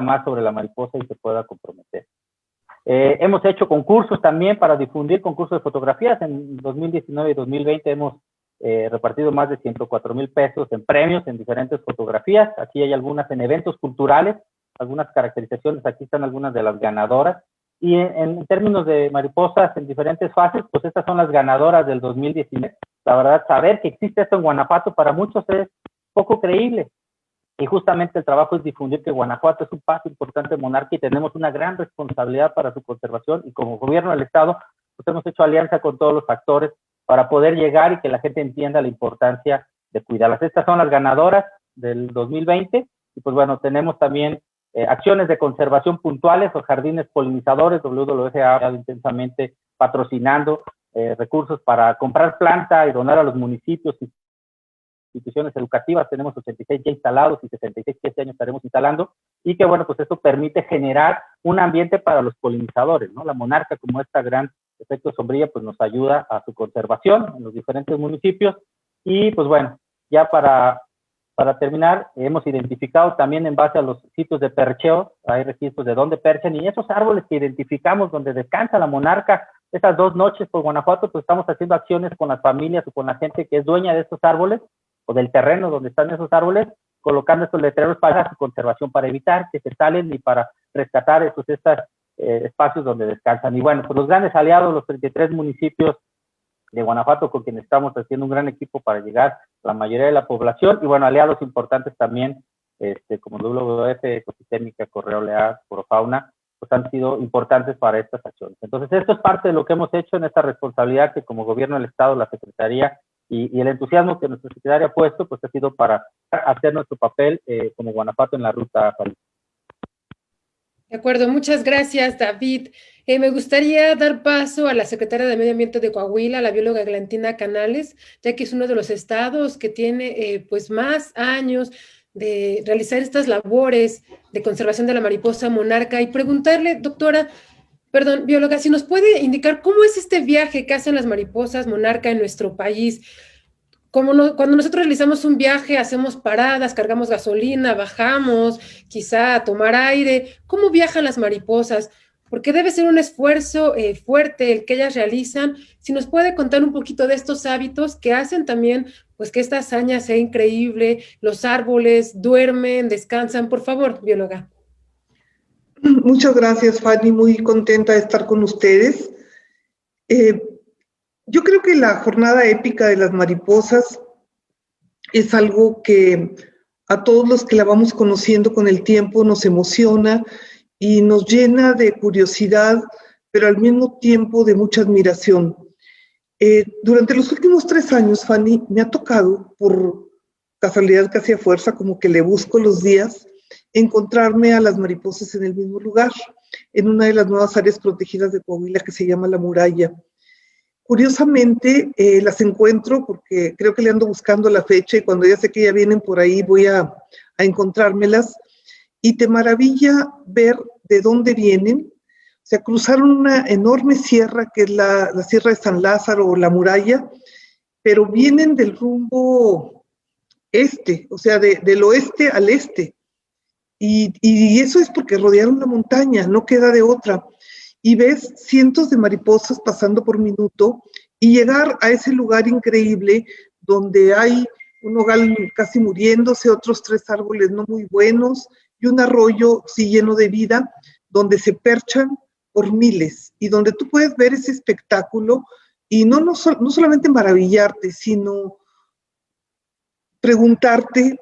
más sobre la mariposa y se pueda comprometer. Hemos hecho concursos también para difundir, concursos de fotografías. En 2019 y 2020 hemos repartido más de 104,000 pesos en premios en diferentes fotografías. Aquí hay algunas en eventos culturales, algunas caracterizaciones. Aquí están algunas de las ganadoras. Y en términos de mariposas en diferentes fases, pues estas son las ganadoras del 2019. La verdad, saber que existe esto en Guanajuato para muchos es poco creíble. Y justamente el trabajo es difundir que Guanajuato es un paso importante de monarca y tenemos una gran responsabilidad para su conservación. Y como gobierno del Estado, pues hemos hecho alianza con todos los actores para poder llegar y que la gente entienda la importancia de cuidarlas. Estas son las ganadoras del 2020. Y pues bueno, tenemos también acciones de conservación puntuales o jardines polinizadores. WWF ha estado intensamente patrocinando recursos para comprar planta y donar a los municipios y instituciones educativas. Tenemos 86 ya instalados y 66 que este año estaremos instalando, y que bueno, pues esto permite generar un ambiente para los polinizadores, ¿no? La monarca, como esta gran efecto sombrilla, pues nos ayuda a su conservación en los diferentes municipios. Y pues bueno, ya para terminar, hemos identificado también en base a los sitios de percheo, hay registros de dónde perchan, y esos árboles que identificamos donde descansa la monarca, esas 2 noches por Guanajuato, pues estamos haciendo acciones con las familias o con la gente que es dueña de estos árboles o del terreno donde están esos árboles, colocando estos letreros para su conservación, para evitar que se salen y para rescatar estos espacios donde descansan. Y bueno, pues los grandes aliados, los 33 municipios de Guanajuato, con quienes estamos haciendo un gran equipo para llegar a la mayoría de la población, y bueno, aliados importantes también, como WWF, Ecosistémica, Correo Leal, Profauna, pues han sido importantes para estas acciones. Entonces, esto es parte de lo que hemos hecho en esta responsabilidad que como gobierno del Estado, la Secretaría y el entusiasmo que nuestra Secretaría ha puesto, pues ha sido para hacer nuestro papel como Guanajuato en la ruta. De acuerdo, muchas gracias, David. Me gustaría dar paso a la secretaria de Medio Ambiente de Coahuila, la bióloga Eglantina Canales, ya que es uno de los estados que tiene pues más años de realizar estas labores de conservación de la mariposa monarca, y preguntarle, bióloga, si nos puede indicar cómo es este viaje que hacen las mariposas monarca en nuestro país. Cuando nosotros realizamos un viaje, hacemos paradas, cargamos gasolina, bajamos, quizá a tomar aire. ¿Cómo viajan las mariposas? Porque debe ser un esfuerzo fuerte el que ellas realizan. Si nos puede contar un poquito de estos hábitos que hacen también, pues que esta hazaña sea increíble. Los árboles duermen, descansan. Por favor, bióloga. Muchas gracias, Fanny. Muy contenta de estar con ustedes. Yo creo que la jornada épica de las mariposas es algo que a todos los que la vamos conociendo con el tiempo nos emociona y nos llena de curiosidad, pero al mismo tiempo de mucha admiración. Durante los últimos 3 años, Fanny, me ha tocado, por casualidad casi a fuerza, como que le busco los días, encontrarme a las mariposas en el mismo lugar, en una de las nuevas áreas protegidas de Coahuila que se llama La Muralla. Curiosamente, las encuentro porque creo que le ando buscando la fecha, y cuando ya sé que ya vienen por ahí voy a encontrármelas, y te maravilla ver de dónde vienen. O sea, cruzaron una enorme sierra que es la Sierra de San Lázaro o La Muralla, pero vienen del rumbo este, o sea, del oeste al este. Y eso es porque rodearon la montaña, no queda de otra. Y ves cientos de mariposas pasando por minuto y llegar a ese lugar increíble donde hay un nogal casi muriéndose, otros 3 árboles no muy buenos y un arroyo sí lleno de vida, donde se perchan por miles y donde tú puedes ver ese espectáculo y no solamente maravillarte, sino preguntarte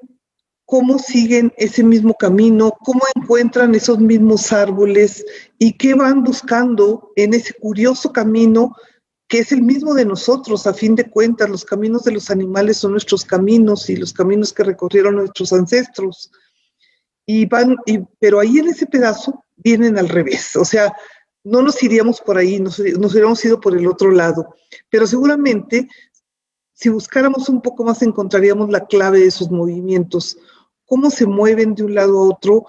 cómo siguen ese mismo camino, cómo encuentran esos mismos árboles y qué van buscando en ese curioso camino que es el mismo de nosotros. A fin de cuentas, los caminos de los animales son nuestros caminos y los caminos que recorrieron nuestros ancestros. Pero ahí en ese pedazo vienen al revés, o sea, no nos iríamos por ahí, nos hubiéramos ido por el otro lado, pero seguramente si buscáramos un poco más encontraríamos la clave de esos movimientos, cómo se mueven de un lado a otro,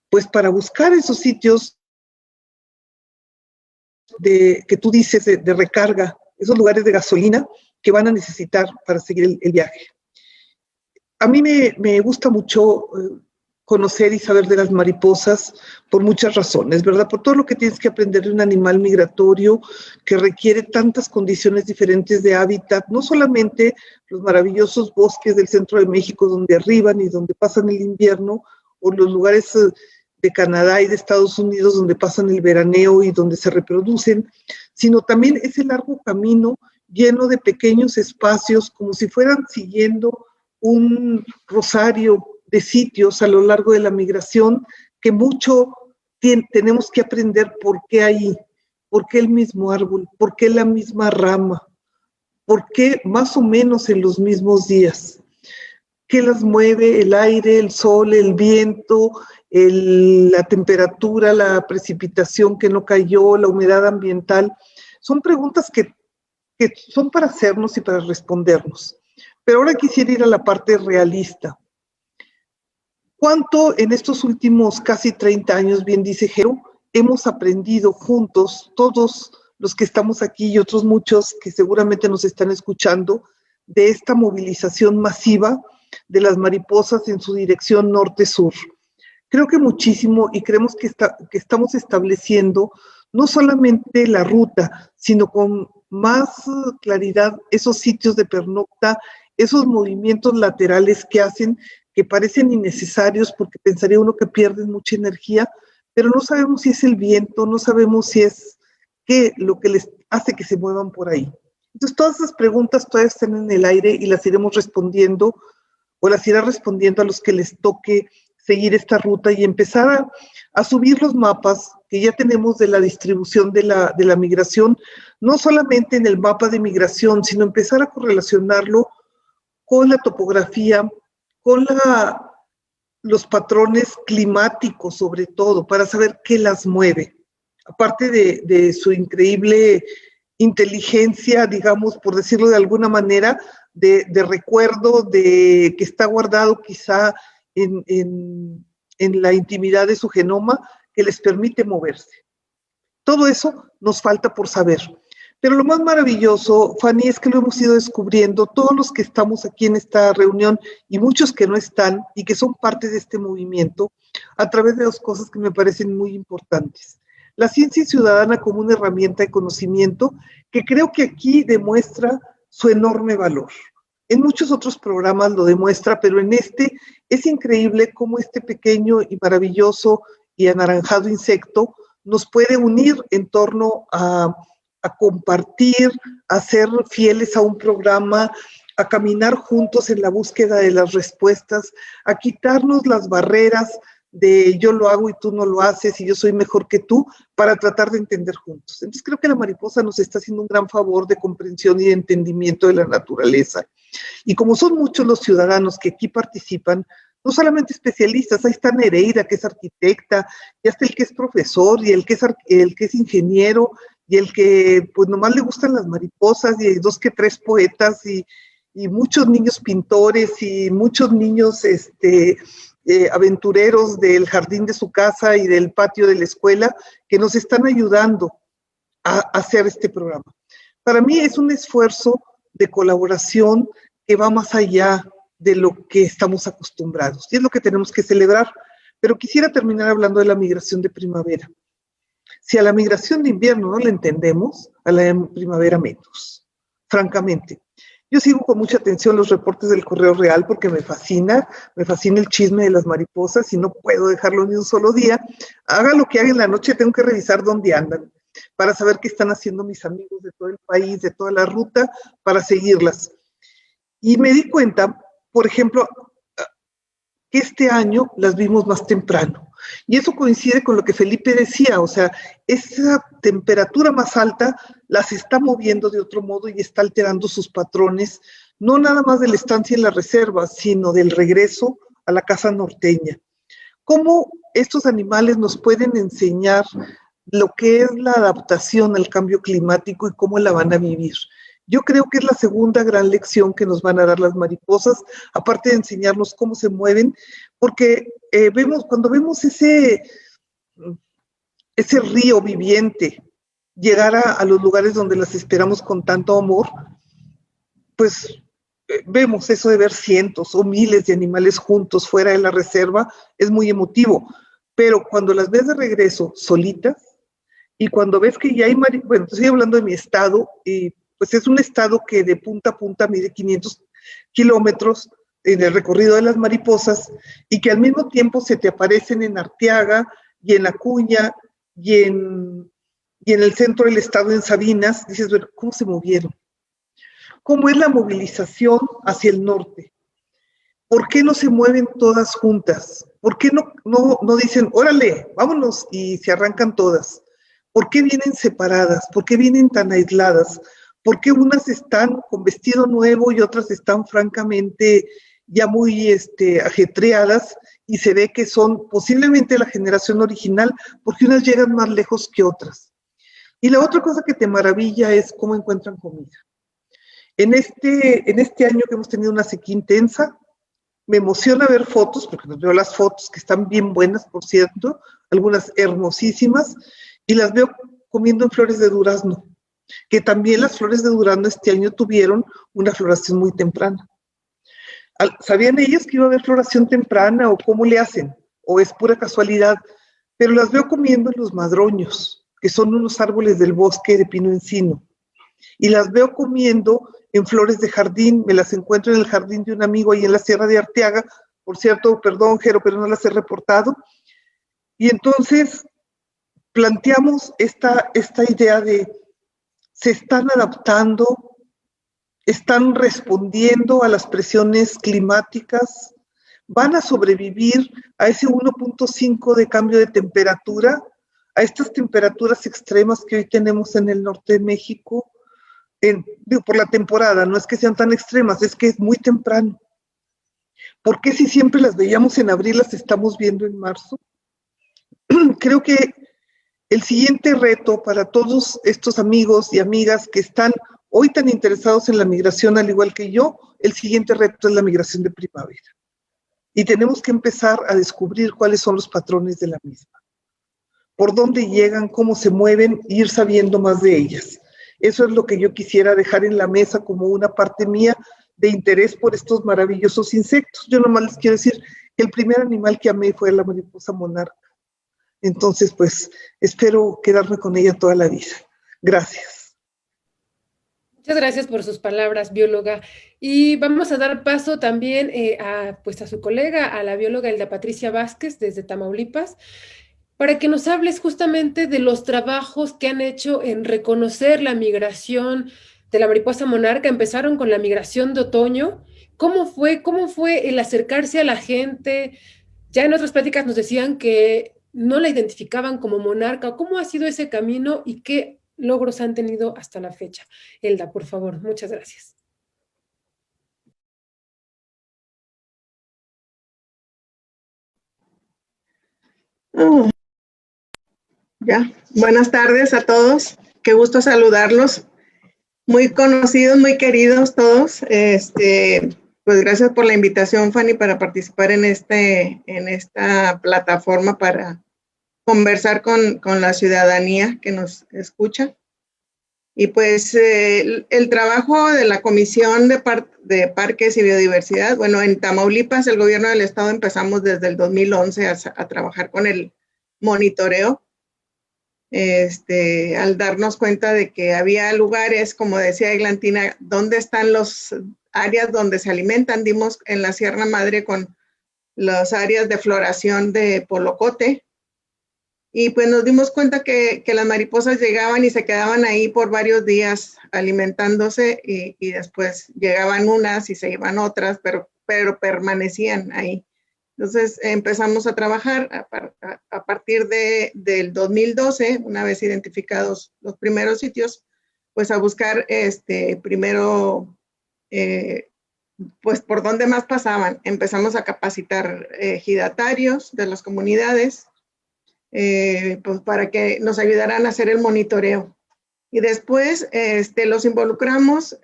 pues para buscar esos sitios que tú dices de recarga, esos lugares de gasolina que van a necesitar para seguir el viaje. A mí me gusta mucho conocer y saber de las mariposas por muchas razones, ¿verdad? Por todo lo que tienes que aprender de un animal migratorio que requiere tantas condiciones diferentes de hábitat, no solamente los maravillosos bosques del centro de México donde arriban y donde pasan el invierno, o los lugares de Canadá y de Estados Unidos donde pasan el veraneo y donde se reproducen, sino también ese largo camino lleno de pequeños espacios, como si fueran siguiendo un rosario de sitios a lo largo de la migración, que mucho tenemos que aprender por qué ahí, por qué el mismo árbol, por qué la misma rama, por qué más o menos en los mismos días. ¿Qué las mueve? El aire, el sol, el viento, la temperatura, la precipitación que no cayó, la humedad ambiental. Son preguntas que son para hacernos y para respondernos. Pero ahora quisiera ir a la parte realista. ¿Cuánto en estos últimos casi 30 años, bien dice Jero, hemos aprendido juntos, todos los que estamos aquí y otros muchos que seguramente nos están escuchando, de esta movilización masiva de las mariposas en su dirección norte-sur? Creo que muchísimo, y creemos que estamos estableciendo no solamente la ruta, sino con más claridad esos sitios de pernocta, esos movimientos laterales que hacen, que parecen innecesarios porque pensaría uno que pierden mucha energía, pero no sabemos si es el viento, no sabemos si es qué lo que les hace que se muevan por ahí. Entonces todas esas preguntas todavía están en el aire y las iremos respondiendo, o las irá respondiendo a los que les toque seguir esta ruta y empezar a subir los mapas que ya tenemos de la distribución de la migración, no solamente en el mapa de migración, sino empezar a correlacionarlo con la topografía, con los patrones climáticos sobre todo, para saber qué las mueve. Aparte de su increíble inteligencia, digamos, por decirlo de alguna manera, de recuerdo, que está guardado quizá en la intimidad de su genoma, que les permite moverse. Todo eso nos falta por saber. Pero lo más maravilloso, Fanny, es que lo hemos ido descubriendo todos los que estamos aquí en esta reunión y muchos que no están y que son parte de este movimiento a través de 2 cosas que me parecen muy importantes. La ciencia ciudadana como una herramienta de conocimiento que creo que aquí demuestra su enorme valor. En muchos otros programas lo demuestra, pero en este es increíble cómo este pequeño y maravilloso y anaranjado insecto nos puede unir en torno a compartir, a ser fieles a un programa, a caminar juntos en la búsqueda de las respuestas, a quitarnos las barreras de yo lo hago y tú no lo haces y yo soy mejor que tú, para tratar de entender juntos. Entonces creo que la mariposa nos está haciendo un gran favor de comprensión y de entendimiento de la naturaleza. Y como son muchos los ciudadanos que aquí participan, no solamente especialistas, ahí está Nereida, que es arquitecta, y hasta el que es profesor, y el que es ingeniero, y el que pues nomás le gustan las mariposas, y hay 2 que 3 poetas, y muchos niños pintores, y muchos niños aventureros del jardín de su casa y del patio de la escuela, que nos están ayudando a hacer este programa. Para mí es un esfuerzo de colaboración que va más allá de lo que estamos acostumbrados, y es lo que tenemos que celebrar, Pero quisiera terminar hablando de la migración de primavera. Si a la migración de invierno no la entendemos, a la de primavera menos, francamente. Yo sigo con mucha atención los reportes del Correo Real porque me fascina el chisme de las mariposas y no puedo dejarlo ni un solo día. Haga lo que haga en la noche, tengo que revisar dónde andan para saber qué están haciendo mis amigos de todo el país, de toda la ruta, para seguirlas. Y me di cuenta, por ejemplo, que este año las vimos más temprano. Y eso coincide con lo que Felipe decía, o sea, esa temperatura más alta las está moviendo de otro modo y está alterando sus patrones, no nada más de la estancia en la reserva, sino del regreso a la casa norteña. ¿Cómo estos animales nos pueden enseñar lo que es la adaptación al cambio climático y cómo la van a vivir? Yo creo que es la segunda gran lección que nos van a dar las mariposas, aparte de enseñarnos cómo se mueven, porque cuando vemos ese río viviente llegar a los lugares donde las esperamos con tanto amor, pues vemos eso de ver cientos o miles de animales juntos fuera de la reserva, es muy emotivo, pero cuando las ves de regreso solitas, y cuando ves que ya hay, bueno, estoy hablando de mi estado, y pues es un estado que de punta a punta mide 500 kilómetros en el recorrido de las mariposas y que al mismo tiempo se te aparecen en Arteaga y en Acuña y en el centro del estado en Sabinas. Dices, bueno, ¿cómo se movieron? ¿Cómo es la movilización hacia el norte? ¿Por qué no se mueven todas juntas? ¿Por qué no dicen, órale, vámonos y se arrancan todas? ¿Por qué vienen separadas? ¿Por qué vienen tan aisladas? ¿Por qué unas están con vestido nuevo y otras están francamente ya muy ajetreadas y se ve que son posiblemente la generación original porque unas llegan más lejos que otras? Y la otra cosa que te maravilla es cómo encuentran comida. En este año que hemos tenido una sequía intensa, me emociona ver fotos, porque veo las fotos que están bien buenas, por cierto, algunas hermosísimas, y las veo comiendo en flores de durazno, que también las flores de durazno este año tuvieron una floración muy temprana. ¿Sabían ellos que iba a haber floración temprana o cómo le hacen? ¿O es pura casualidad? Pero las veo comiendo en los madroños, que son unos árboles del bosque de pino encino. Y las veo comiendo en flores de jardín, me las encuentro en el jardín de un amigo ahí en la Sierra de Arteaga, por cierto, perdón, Jero, pero no las he reportado. Y entonces planteamos esta idea de se están adaptando, están respondiendo a las presiones climáticas, van a sobrevivir a ese 1.5 de cambio de temperatura, a estas temperaturas extremas que hoy tenemos en el norte de México, por la temporada, no es que sean tan extremas, es que es muy temprano. ¿Por qué si siempre las veíamos en abril, las estamos viendo en marzo? Creo que el siguiente reto para todos estos amigos y amigas que están hoy tan interesados en la migración, al igual que yo, el siguiente reto es la migración de primavera. Y tenemos que empezar a descubrir cuáles son los patrones de la misma. Por dónde llegan, cómo se mueven, e ir sabiendo más de ellas. Eso es lo que yo quisiera dejar en la mesa como una parte mía de interés por estos maravillosos insectos. Yo nomás les quiero decir que el primer animal que amé fue la mariposa monarca. Entonces, pues, espero quedarme con ella toda la vida. Gracias. Muchas gracias por sus palabras, bióloga. Y vamos a dar paso también a su colega, a la bióloga Hilda Patricia Vázquez, desde Tamaulipas, para que nos hables justamente de los trabajos que han hecho en reconocer la migración de la mariposa monarca. Empezaron con la migración de otoño. ¿Cómo fue el acercarse a la gente? Ya en otras pláticas nos decían que no la identificaban como monarca. ¿Cómo ha sido ese camino y qué logros han tenido hasta la fecha? Hilda, por favor, muchas gracias. Buenas tardes a todos. Qué gusto saludarlos. Muy conocidos, muy queridos todos. Pues gracias por la invitación, Fanny, para participar en esta plataforma para conversar con la ciudadanía que nos escucha. Y pues el trabajo de la Comisión de Parques y Biodiversidad, bueno, en Tamaulipas, el gobierno del estado empezamos desde el 2011 a trabajar con el monitoreo, al darnos cuenta de que había lugares, como decía Eglantina, donde están las áreas donde se alimentan. Dimos en la Sierra Madre con las áreas de floración de polocote, y pues nos dimos cuenta que las mariposas llegaban y se quedaban ahí por varios días alimentándose, y después llegaban unas y se iban otras, pero permanecían ahí. Entonces empezamos a trabajar a partir del 2012, una vez identificados los primeros sitios, pues a buscar primero, pues por dónde más pasaban. Empezamos a capacitar ejidatarios de las comunidades, pues para que nos ayudaran a hacer el monitoreo. Y después los involucramos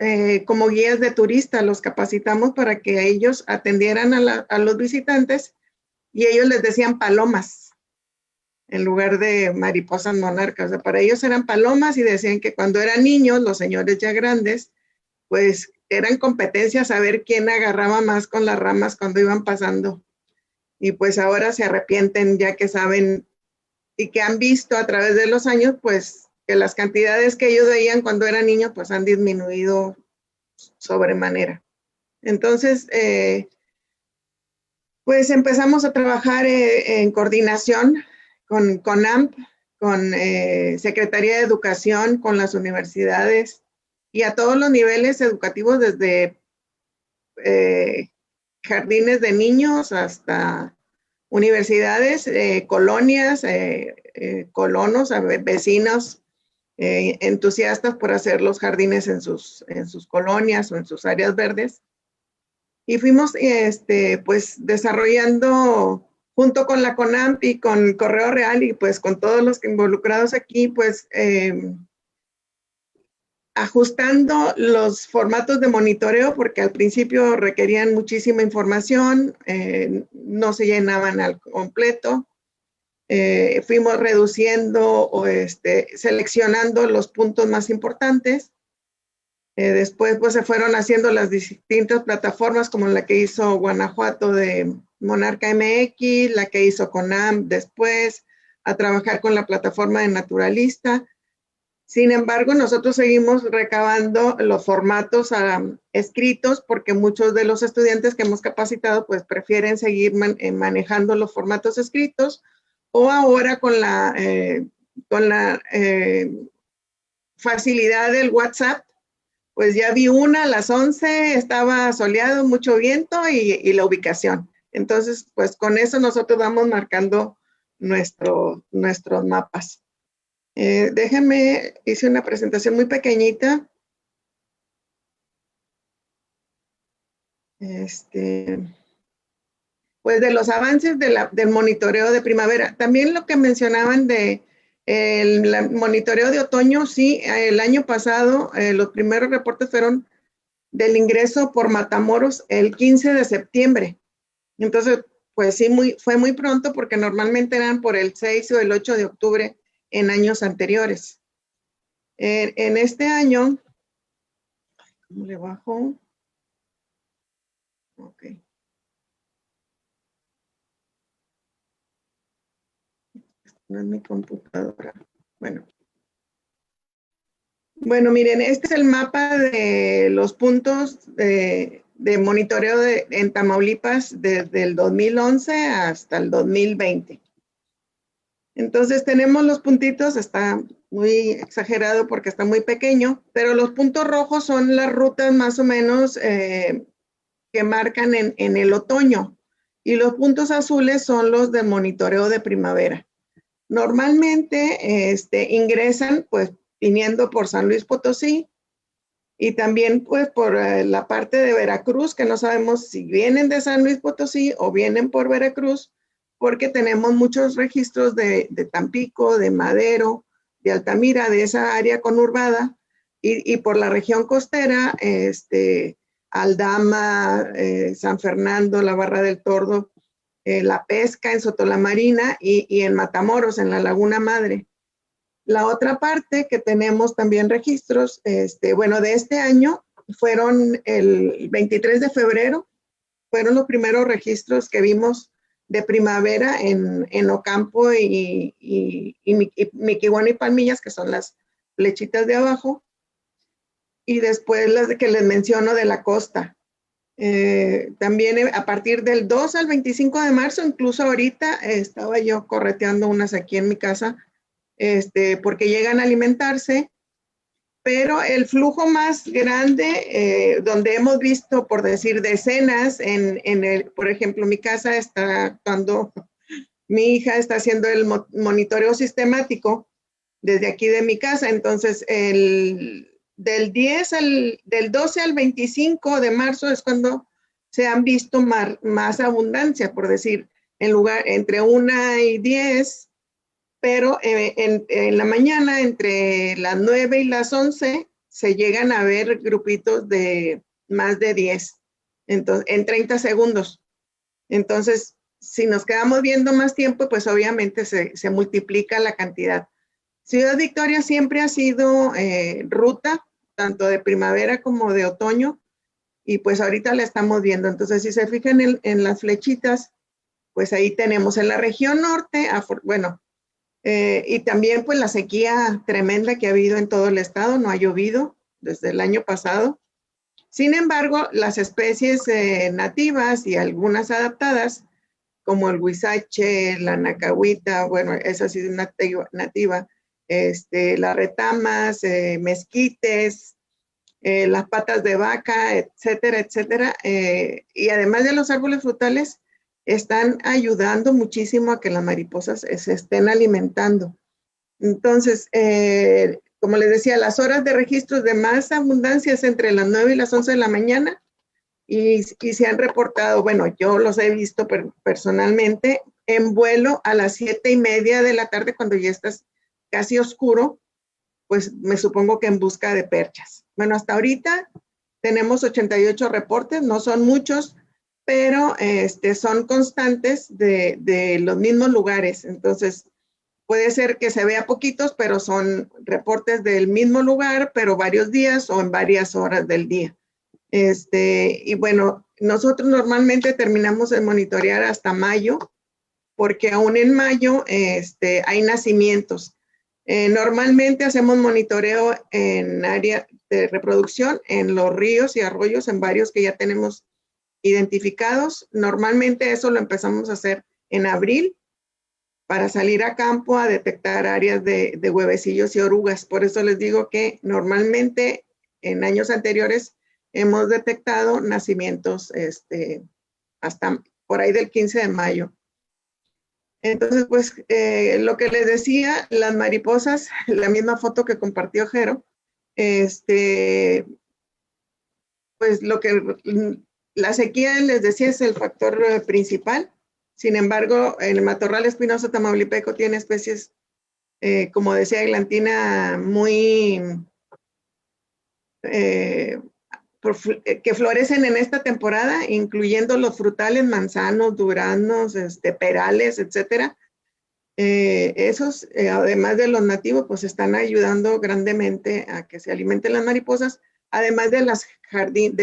como guías de turistas, los capacitamos para que ellos atendieran a los visitantes, y ellos les decían palomas en lugar de mariposas monarcas. O sea, para ellos eran palomas, y decían que cuando eran niños, los señores ya grandes, pues eran competencias a ver quién agarraba más con las ramas cuando iban pasando. Y pues ahora se arrepienten, ya que saben y que han visto a través de los años, pues que las cantidades que ellos veían cuando eran niños, pues han disminuido sobremanera. Entonces, pues empezamos a trabajar en coordinación con CONAMP, con Secretaría de Educación, con las universidades y a todos los niveles educativos, desde jardines de niños hasta universidades, colonias, colonos, vecinos entusiastas por hacer los jardines en sus colonias o en sus áreas verdes. Y fuimos pues desarrollando junto con la CONAMP y con Correo Real y pues con todos los involucrados aquí, pues ajustando los formatos de monitoreo, porque al principio requerían muchísima información, no se llenaban al completo. Fuimos reduciendo o seleccionando los puntos más importantes. Después pues se fueron haciendo las distintas plataformas, como la que hizo Guanajuato de Monarca MX, la que hizo CONAMP después, a trabajar con la plataforma de Naturalista. Sin embargo, nosotros seguimos recabando los formatos escritos, porque muchos de los estudiantes que hemos capacitado pues prefieren seguir manejando los formatos escritos, o ahora con la facilidad del WhatsApp, pues ya vi una a las 11, estaba soleado, mucho viento y la ubicación. Entonces, pues con eso nosotros vamos marcando nuestros mapas. Déjenme, hice una presentación muy pequeñita. Pues de los avances del monitoreo de primavera. También lo que mencionaban el monitoreo de otoño, sí, el año pasado los primeros reportes fueron del ingreso por Matamoros el 15 de septiembre. Entonces, pues sí, fue muy pronto, porque normalmente eran por el 6 o el 8 de octubre en años anteriores. En este año, ¿cómo le bajo? Ok. No es mi computadora. Bueno, miren, este es el mapa de los puntos de monitoreo en Tamaulipas desde el 2011 hasta el 2020. Entonces tenemos los puntitos, está muy exagerado porque está muy pequeño, pero los puntos rojos son las rutas más o menos que marcan en el otoño, y los puntos azules son los de monitoreo de primavera. Normalmente ingresan pues viniendo por San Luis Potosí, y también pues por la parte de Veracruz, que no sabemos si vienen de San Luis Potosí o vienen por Veracruz, porque tenemos muchos registros de Tampico, de Madero, de Altamira, de esa área conurbada, y por la región costera, Aldama, San Fernando, la Barra del Tordo, La Pesca en Sotolamarina y en Matamoros, en la Laguna Madre. La otra parte que tenemos también registros, bueno, de este año fueron el 23 de febrero, fueron los primeros registros que vimos de primavera en Ocampo y Miquihuana y Palmillas, que son las flechitas de abajo, y después las que les menciono de la costa. También a partir del 2 al 25 de marzo, incluso ahorita estaba yo correteando unas aquí en mi casa, porque llegan a alimentarse, pero el flujo más grande, donde hemos visto, por decir, decenas, por ejemplo, mi casa está actuando, mi hija está haciendo el monitoreo sistemático desde aquí de mi casa, entonces del 12 al 25 de marzo es cuando se han visto más abundancia, por decir, entre 1 y 10, pero en la mañana, entre las 9 y las 11, se llegan a ver grupitos de más de 10, entonces, en 30 segundos. Entonces, si nos quedamos viendo más tiempo, pues obviamente se multiplica la cantidad. Ciudad Victoria siempre ha sido ruta, tanto de primavera como de otoño, y pues ahorita la estamos viendo. Entonces, si se fijan en las flechitas, pues ahí tenemos en la región norte, bueno, y también pues la sequía tremenda que ha habido en todo el estado, no ha llovido desde el año pasado. Sin embargo, las especies nativas y algunas adaptadas, como el huizache, la nacahuita, bueno, esa sí es nativa, las retamas, mezquites, las patas de vaca, etcétera, etcétera. Y además de los árboles frutales, están ayudando muchísimo a que las mariposas se estén alimentando. Entonces, como les decía, las horas de registros de más abundancia es entre las 9 y las 11 de la mañana, y se han reportado, bueno, yo los he visto personalmente, en vuelo a las 7:30 de la tarde, cuando ya está casi oscuro, pues me supongo que en busca de perchas. Bueno, hasta ahorita tenemos 88 reportes, no son muchos, pero son constantes de los mismos lugares. Entonces, puede ser que se vea poquitos, pero son reportes del mismo lugar, pero varios días o en varias horas del día. Y bueno, nosotros normalmente terminamos de monitorear hasta mayo, porque aún en mayo hay nacimientos. Normalmente hacemos monitoreo en área de reproducción, en los ríos y arroyos, en varios que ya tenemos identificados. Normalmente eso lo empezamos a hacer en abril para salir a campo a detectar áreas de huevecillos y orugas. Por eso les digo que normalmente en años anteriores hemos detectado nacimientos hasta por ahí del 15 de mayo. Entonces, pues, lo que les decía, las mariposas, la misma foto que compartió Jero, pues la sequía, les decía, es el factor principal. Sin embargo, el matorral espinoso tamaulipeco tiene especies, como decía Eglantina, muy que florecen en esta temporada, incluyendo los frutales, manzanos, duraznos, perales, etcétera. Esos, además de los nativos, pues están ayudando grandemente a que se alimenten las mariposas, además de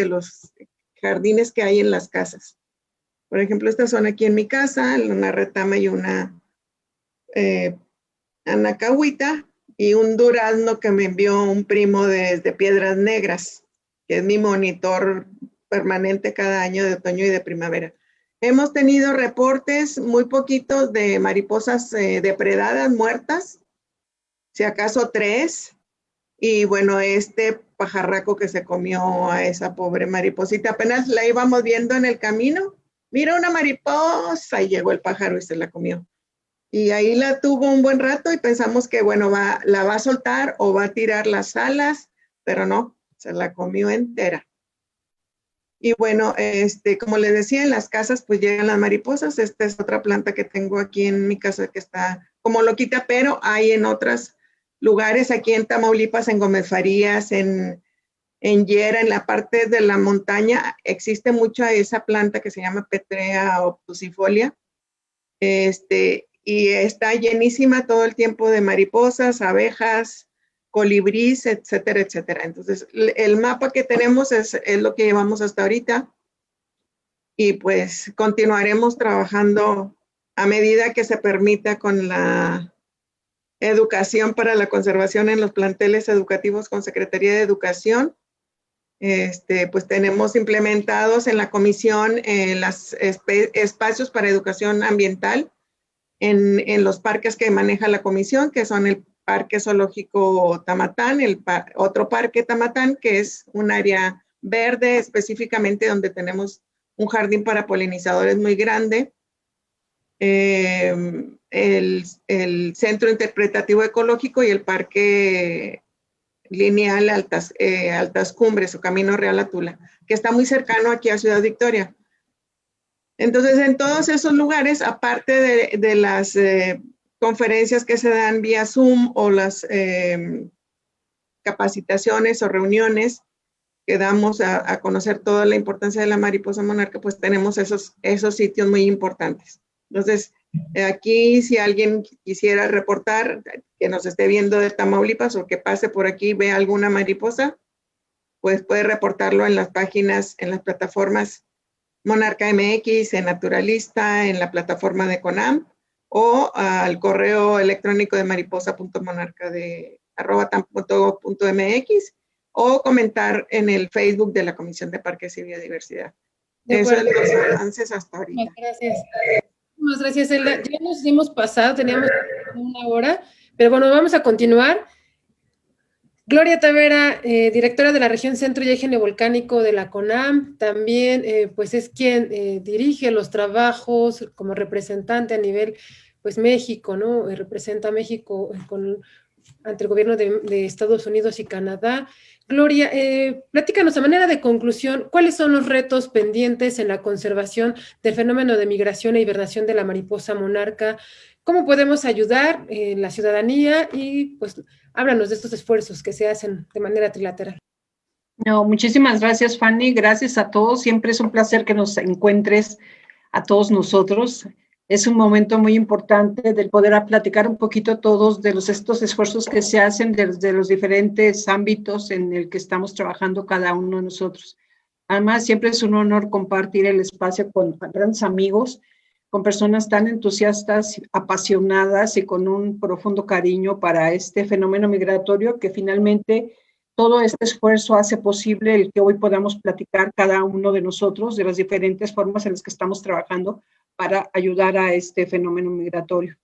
los jardines que hay en las casas. Por ejemplo, esta son aquí en mi casa, una retama y una anacahuita, y un durazno que me envió un primo desde Piedras Negras, que es mi monitor permanente cada año de otoño y de primavera. Hemos tenido reportes muy poquitos de mariposas depredadas, muertas, si acaso 3, y bueno, pajarraco que se comió a esa pobre mariposita, apenas la íbamos viendo en el camino, mira una mariposa, y llegó el pájaro y se la comió. Y ahí la tuvo un buen rato y pensamos que, bueno, la va a soltar o va a tirar las alas, pero no, se la comió entera. Y bueno, como les decía, en las casas pues llegan las mariposas. Esta es otra planta que tengo aquí en mi casa que está como loquita, pero hay en otros lugares, aquí en Tamaulipas, en Gómez Farías, en Yera, en la parte de la montaña, existe mucha esa planta que se llama Petrea obtusifolia. y está llenísima todo el tiempo de mariposas, abejas, colibrís, etcétera, etcétera. Entonces, el mapa que tenemos es lo que llevamos hasta ahorita y pues continuaremos trabajando a medida que se permita con la educación para la conservación en los planteles educativos con Secretaría de Educación. Pues tenemos implementados en la comisión los espacios para educación ambiental en los parques que maneja la comisión, que son el Parque Zoológico Tamatán, otro parque Tamatán, que es un área verde específicamente donde tenemos un jardín para polinizadores muy grande. El Centro Interpretativo Ecológico y el Parque Lineal Altas Cumbres o Camino Real a Tula, que está muy cercano aquí a Ciudad Victoria. Entonces, en todos esos lugares, aparte de las conferencias que se dan vía Zoom o las capacitaciones o reuniones que damos a conocer toda la importancia de la mariposa monarca, pues tenemos esos sitios muy importantes. Entonces, aquí si alguien quisiera reportar, que nos esté viendo de Tamaulipas o que pase por aquí y vea alguna mariposa, pues puede reportarlo en las páginas, en las plataformas Monarca MX, en Naturalista, en la plataforma de CONAM o al correo electrónico de mariposa.monarca@tam.gov.mx o comentar en el Facebook de la Comisión de Parques y Biodiversidad. Eso es los avances hasta ahorita. Muchas gracias. Muchas gracias, Elda. Ya nos hemos pasado, teníamos una hora, pero bueno, vamos a continuar. Gloria Tavera, directora de la región Centro y Eje Neovolcánico de la CONAM, también pues es quien dirige los trabajos como representante a nivel pues México, ¿no? Representa a México ante el gobierno de Estados Unidos y Canadá. Gloria, platícanos a manera de conclusión, ¿cuáles son los retos pendientes en la conservación del fenómeno de migración e hibernación de la mariposa monarca? ¿Cómo podemos ayudar la ciudadanía? Y pues háblanos de estos esfuerzos que se hacen de manera trilateral. No, muchísimas gracias, Fanny. Gracias a todos. Siempre es un placer que nos encuentres a todos nosotros. Es un momento muy importante del poder platicar un poquito todos de estos esfuerzos que se hacen desde los diferentes ámbitos en el que estamos trabajando cada uno de nosotros. Además, siempre es un honor compartir el espacio con grandes amigos, con personas tan entusiastas, apasionadas y con un profundo cariño para este fenómeno migratorio que finalmente todo este esfuerzo hace posible el que hoy podamos platicar cada uno de nosotros de las diferentes formas en las que estamos trabajando para ayudar a este fenómeno migratorio.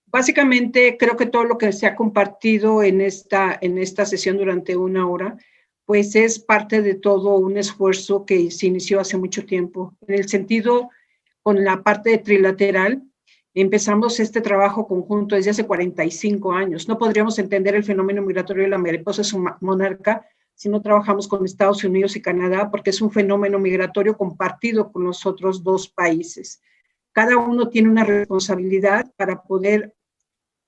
Básicamente, creo que todo lo que se ha compartido en esta sesión durante una hora, pues es parte de todo un esfuerzo que se inició hace mucho tiempo. En el sentido, con la parte trilateral, empezamos este trabajo conjunto desde hace 45 años. No podríamos entender el fenómeno migratorio de la mariposa monarca si no trabajamos con Estados Unidos y Canadá, porque es un fenómeno migratorio compartido con los otros dos países. Cada uno tiene una responsabilidad para poder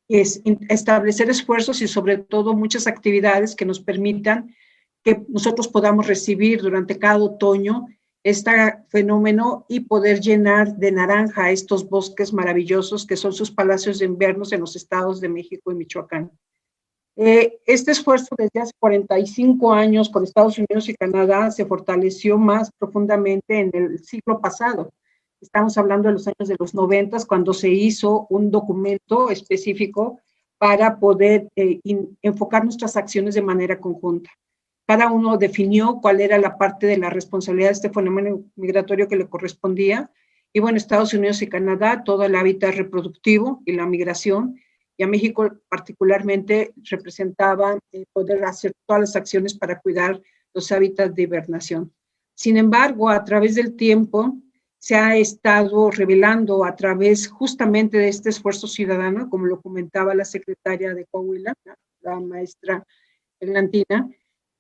establecer esfuerzos y sobre todo muchas actividades que nos permitan que nosotros podamos recibir durante cada otoño este fenómeno y poder llenar de naranja estos bosques maravillosos que son sus palacios de inviernos en los estados de México y Michoacán. Este esfuerzo desde hace 45 años con Estados Unidos y Canadá se fortaleció más profundamente en el siglo pasado. Estamos hablando de los años de los 90, cuando se hizo un documento específico para poder enfocar nuestras acciones de manera conjunta. Cada uno definió cuál era la parte de la responsabilidad de este fenómeno migratorio que le correspondía. Y bueno, Estados Unidos y Canadá, todo el hábitat reproductivo y la migración, y a México particularmente representaba poder hacer todas las acciones para cuidar los hábitats de hibernación. Sin embargo, a través del tiempo se ha estado revelando a través justamente de este esfuerzo ciudadano, como lo comentaba la secretaria de Coahuila, la maestra Eglantina,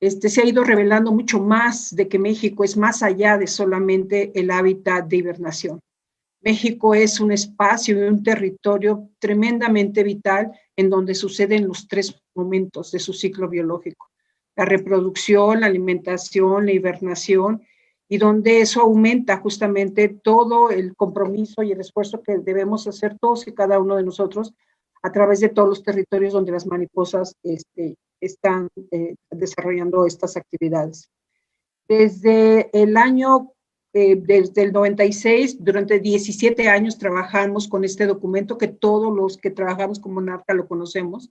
se ha ido revelando mucho más de que México es más allá de solamente el hábitat de hibernación. México es un espacio y un territorio tremendamente vital en donde suceden los tres momentos de su ciclo biológico: la reproducción, la alimentación, la hibernación, y donde eso aumenta justamente todo el compromiso y el esfuerzo que debemos hacer todos y cada uno de nosotros a través de todos los territorios donde las mariposas están desarrollando estas actividades. Desde el 96, durante 17 años trabajamos con este documento que todos los que trabajamos con Monarca lo conocemos,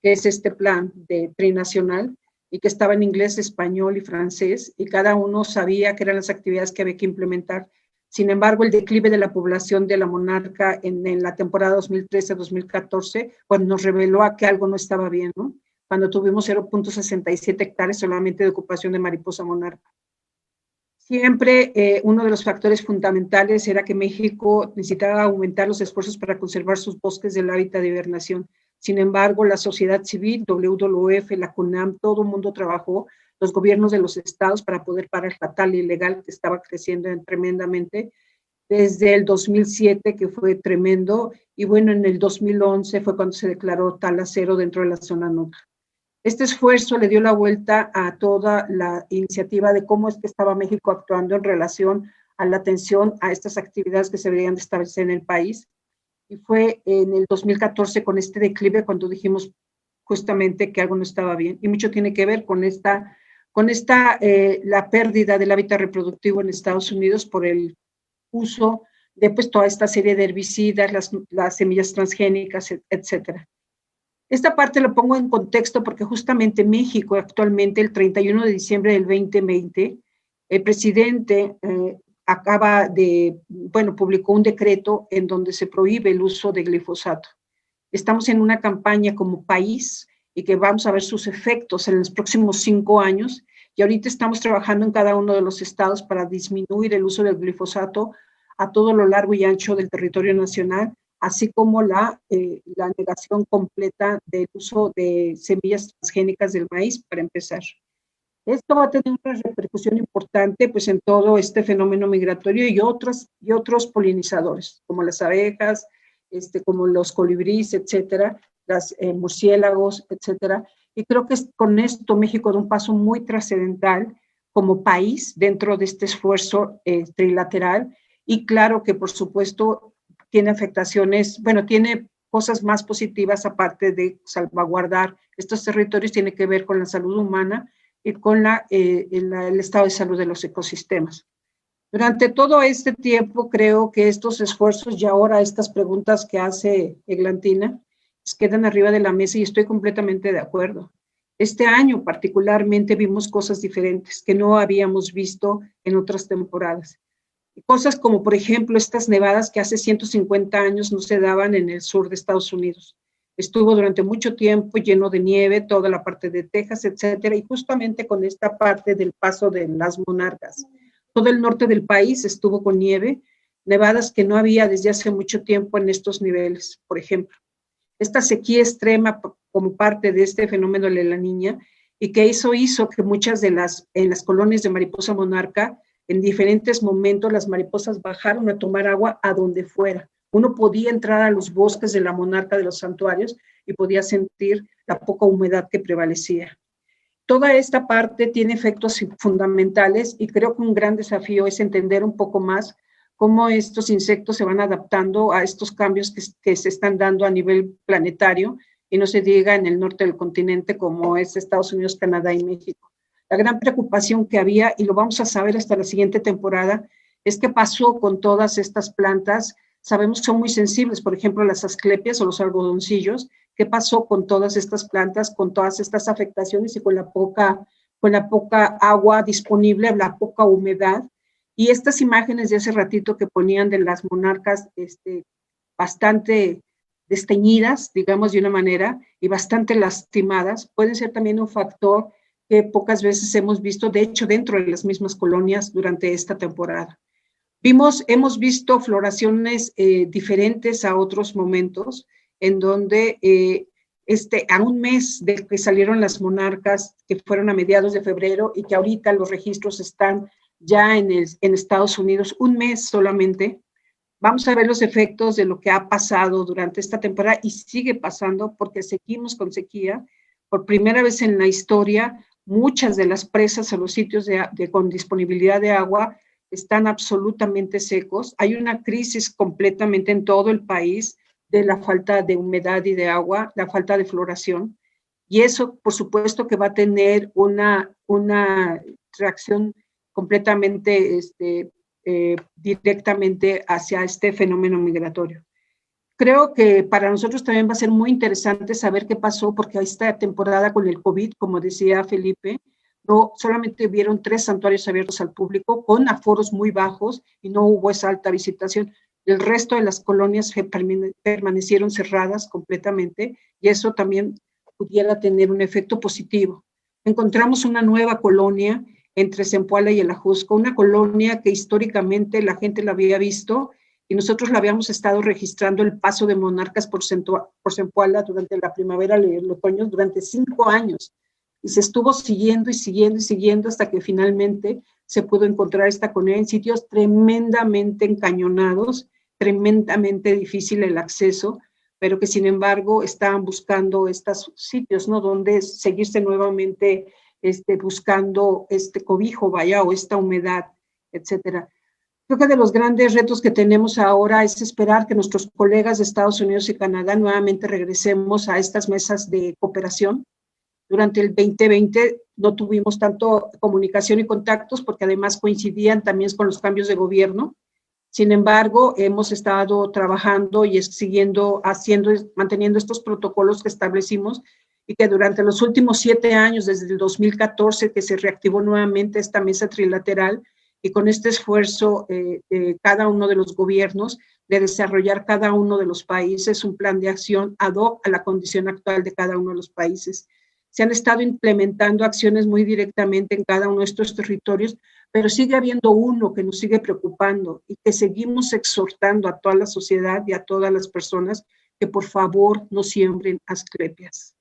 que es este plan trinacional y que estaba en inglés, español y francés, y cada uno sabía que eran las actividades que había que implementar. Sin embargo, el declive de la población de la monarca en la temporada 2013-2014, pues nos reveló a que algo no estaba bien, ¿no? Cuando tuvimos 0.67 hectáreas solamente de ocupación de mariposa monarca. Siempre uno de los factores fundamentales era que México necesitaba aumentar los esfuerzos para conservar sus bosques del hábitat de hibernación. Sin embargo, la sociedad civil, WWF, la CONAM, todo el mundo trabajó, los gobiernos de los estados para poder parar la tala ilegal que estaba creciendo tremendamente desde el 2007, que fue tremendo, y bueno, en el 2011 fue cuando se declaró tala cero dentro de la zona NUTRA. Este esfuerzo le dio la vuelta a toda la iniciativa de cómo es que estaba México actuando en relación a la atención a estas actividades que se deberían de establecer en el país. Y fue en el 2014 con este declive cuando dijimos justamente que algo no estaba bien. Y mucho tiene que ver con la pérdida del hábitat reproductivo en Estados Unidos por el uso de pues toda esta serie de herbicidas, las semillas transgénicas, etcétera. Esta parte lo pongo en contexto porque justamente México actualmente, el 31 de diciembre del 2020, el presidente publicó un decreto en donde se prohíbe el uso de glifosato. Estamos en una campaña como país y que vamos a ver sus efectos en los próximos 5 años y ahorita estamos trabajando en cada uno de los estados para disminuir el uso del glifosato a todo lo largo y ancho del territorio nacional, así como la negación completa del uso de semillas transgénicas del maíz, para empezar. Esto va a tener una repercusión importante pues, en todo este fenómeno migratorio y otros polinizadores, como las abejas, como los colibríes, etcétera, los murciélagos, etcétera. Y creo que con esto México da un paso muy trascendental como país dentro de este esfuerzo trilateral. Y claro que, por supuesto, tiene afectaciones, tiene cosas más positivas aparte de salvaguardar estos territorios, tiene que ver con la salud humana y con el estado de salud de los ecosistemas. Durante todo este tiempo creo que estos esfuerzos y ahora estas preguntas que hace Eglantina quedan arriba de la mesa y estoy completamente de acuerdo. Este año particularmente vimos cosas diferentes que no habíamos visto en otras temporadas. Cosas como, por ejemplo, estas nevadas que hace 150 años no se daban en el sur de Estados Unidos. Estuvo durante mucho tiempo lleno de nieve, toda la parte de Texas, etcétera, y justamente con esta parte del paso de las monarcas. Todo el norte del país estuvo con nieve, nevadas que no había desde hace mucho tiempo en estos niveles, por ejemplo. Esta sequía extrema como parte de este fenómeno de la Niña y que eso hizo que muchas en las colonias de mariposa monarca, en diferentes momentos las mariposas bajaron a tomar agua a donde fuera. Uno podía entrar a los bosques de la monarca de los santuarios y podía sentir la poca humedad que prevalecía. Toda esta parte tiene efectos fundamentales y creo que un gran desafío es entender un poco más cómo estos insectos se van adaptando a estos cambios que se están dando a nivel planetario y no se diga en el norte del continente como es Estados Unidos, Canadá y México. La gran preocupación que había, y lo vamos a saber hasta la siguiente temporada, es qué pasó con todas estas plantas. Sabemos que son muy sensibles, por ejemplo, las asclepias o los algodoncillos. ¿Qué pasó con todas estas plantas, con todas estas afectaciones y con la poca agua disponible, la poca humedad? Y estas imágenes de hace ratito que ponían de las monarcas bastante desteñidas, digamos de una manera, y bastante lastimadas, pueden ser también un factor que pocas veces hemos visto, de hecho, dentro de las mismas colonias durante esta temporada. Hemos visto floraciones diferentes a otros momentos, en donde a un mes de que salieron las monarcas, que fueron a mediados de febrero, y que ahorita los registros están ya en Estados Unidos, un mes solamente, vamos a ver los efectos de lo que ha pasado durante esta temporada, y sigue pasando porque seguimos con sequía. Por primera vez en la historia, muchas de las presas o los sitios con disponibilidad de agua están absolutamente secos. Hay una crisis completamente en todo el país de la falta de humedad y de agua, la falta de floración. Y eso, por supuesto, que va a tener una reacción completamente directamente hacia este fenómeno migratorio. Creo que para nosotros también va a ser muy interesante saber qué pasó, porque esta temporada con el COVID, como decía Felipe, no solamente vieron 3 santuarios abiertos al público con aforos muy bajos y no hubo esa alta visitación. El resto de las colonias permanecieron cerradas completamente y eso también pudiera tener un efecto positivo. Encontramos una nueva colonia entre Zempoala y el Ajusco, una colonia que históricamente la gente la había visto y nosotros la habíamos estado registrando el paso de monarcas por Zempoala durante la primavera y el otoño durante 5 años. Y se estuvo siguiendo y siguiendo y siguiendo hasta que finalmente se pudo encontrar esta colonia en sitios tremendamente encañonados, tremendamente difícil el acceso, pero que sin embargo estaban buscando estos sitios, ¿no? Donde seguirse nuevamente buscando cobijo, vaya, o esta humedad, etcétera. Creo que de los grandes retos que tenemos ahora es esperar que nuestros colegas de Estados Unidos y Canadá nuevamente regresemos a estas mesas de cooperación. Durante el 2020 no tuvimos tanto comunicación y contactos porque además coincidían también con los cambios de gobierno. Sin embargo, hemos estado trabajando y manteniendo estos protocolos que establecimos y que durante los últimos 7 años, desde el 2014, que se reactivó nuevamente esta mesa trilateral y con este esfuerzo de cada uno de los gobiernos de desarrollar cada uno de los países un plan de acción ad hoc a la condición actual de cada uno de los países. Se han estado implementando acciones muy directamente en cada uno de estos territorios, pero sigue habiendo uno que nos sigue preocupando y que seguimos exhortando a toda la sociedad y a todas las personas que por favor no siembren asclepias,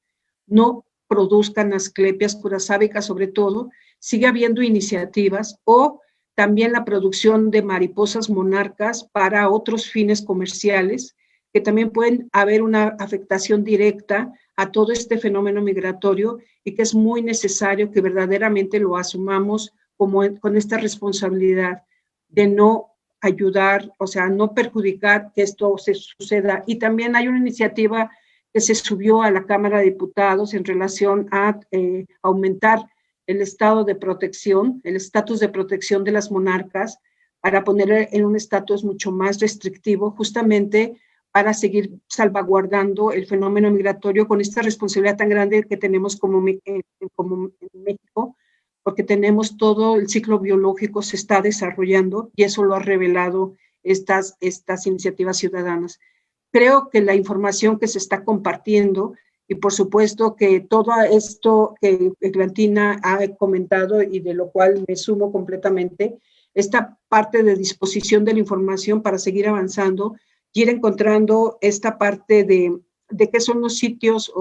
no produzcan asclepias curasábicas sobre todo. Sigue habiendo iniciativas o también la producción de mariposas monarcas para otros fines comerciales que también pueden haber una afectación directa a todo este fenómeno migratorio y que es muy necesario que verdaderamente lo asumamos con esta responsabilidad de no ayudar, o sea, no perjudicar que esto se suceda. Y también hay una iniciativa que se subió a la Cámara de Diputados en relación a aumentar el estado de protección, el estatus de protección de las monarcas, para poner en un estatus mucho más restrictivo, justamente para seguir salvaguardando el fenómeno migratorio con esta responsabilidad tan grande que tenemos como en México, porque tenemos todo el ciclo biológico se está desarrollando y eso lo ha revelado estas iniciativas ciudadanas. Creo que la información que se está compartiendo y por supuesto que todo esto que Eglantina ha comentado y de lo cual me sumo completamente, esta parte de disposición de la información para seguir avanzando y ir encontrando esta parte de qué son los sitios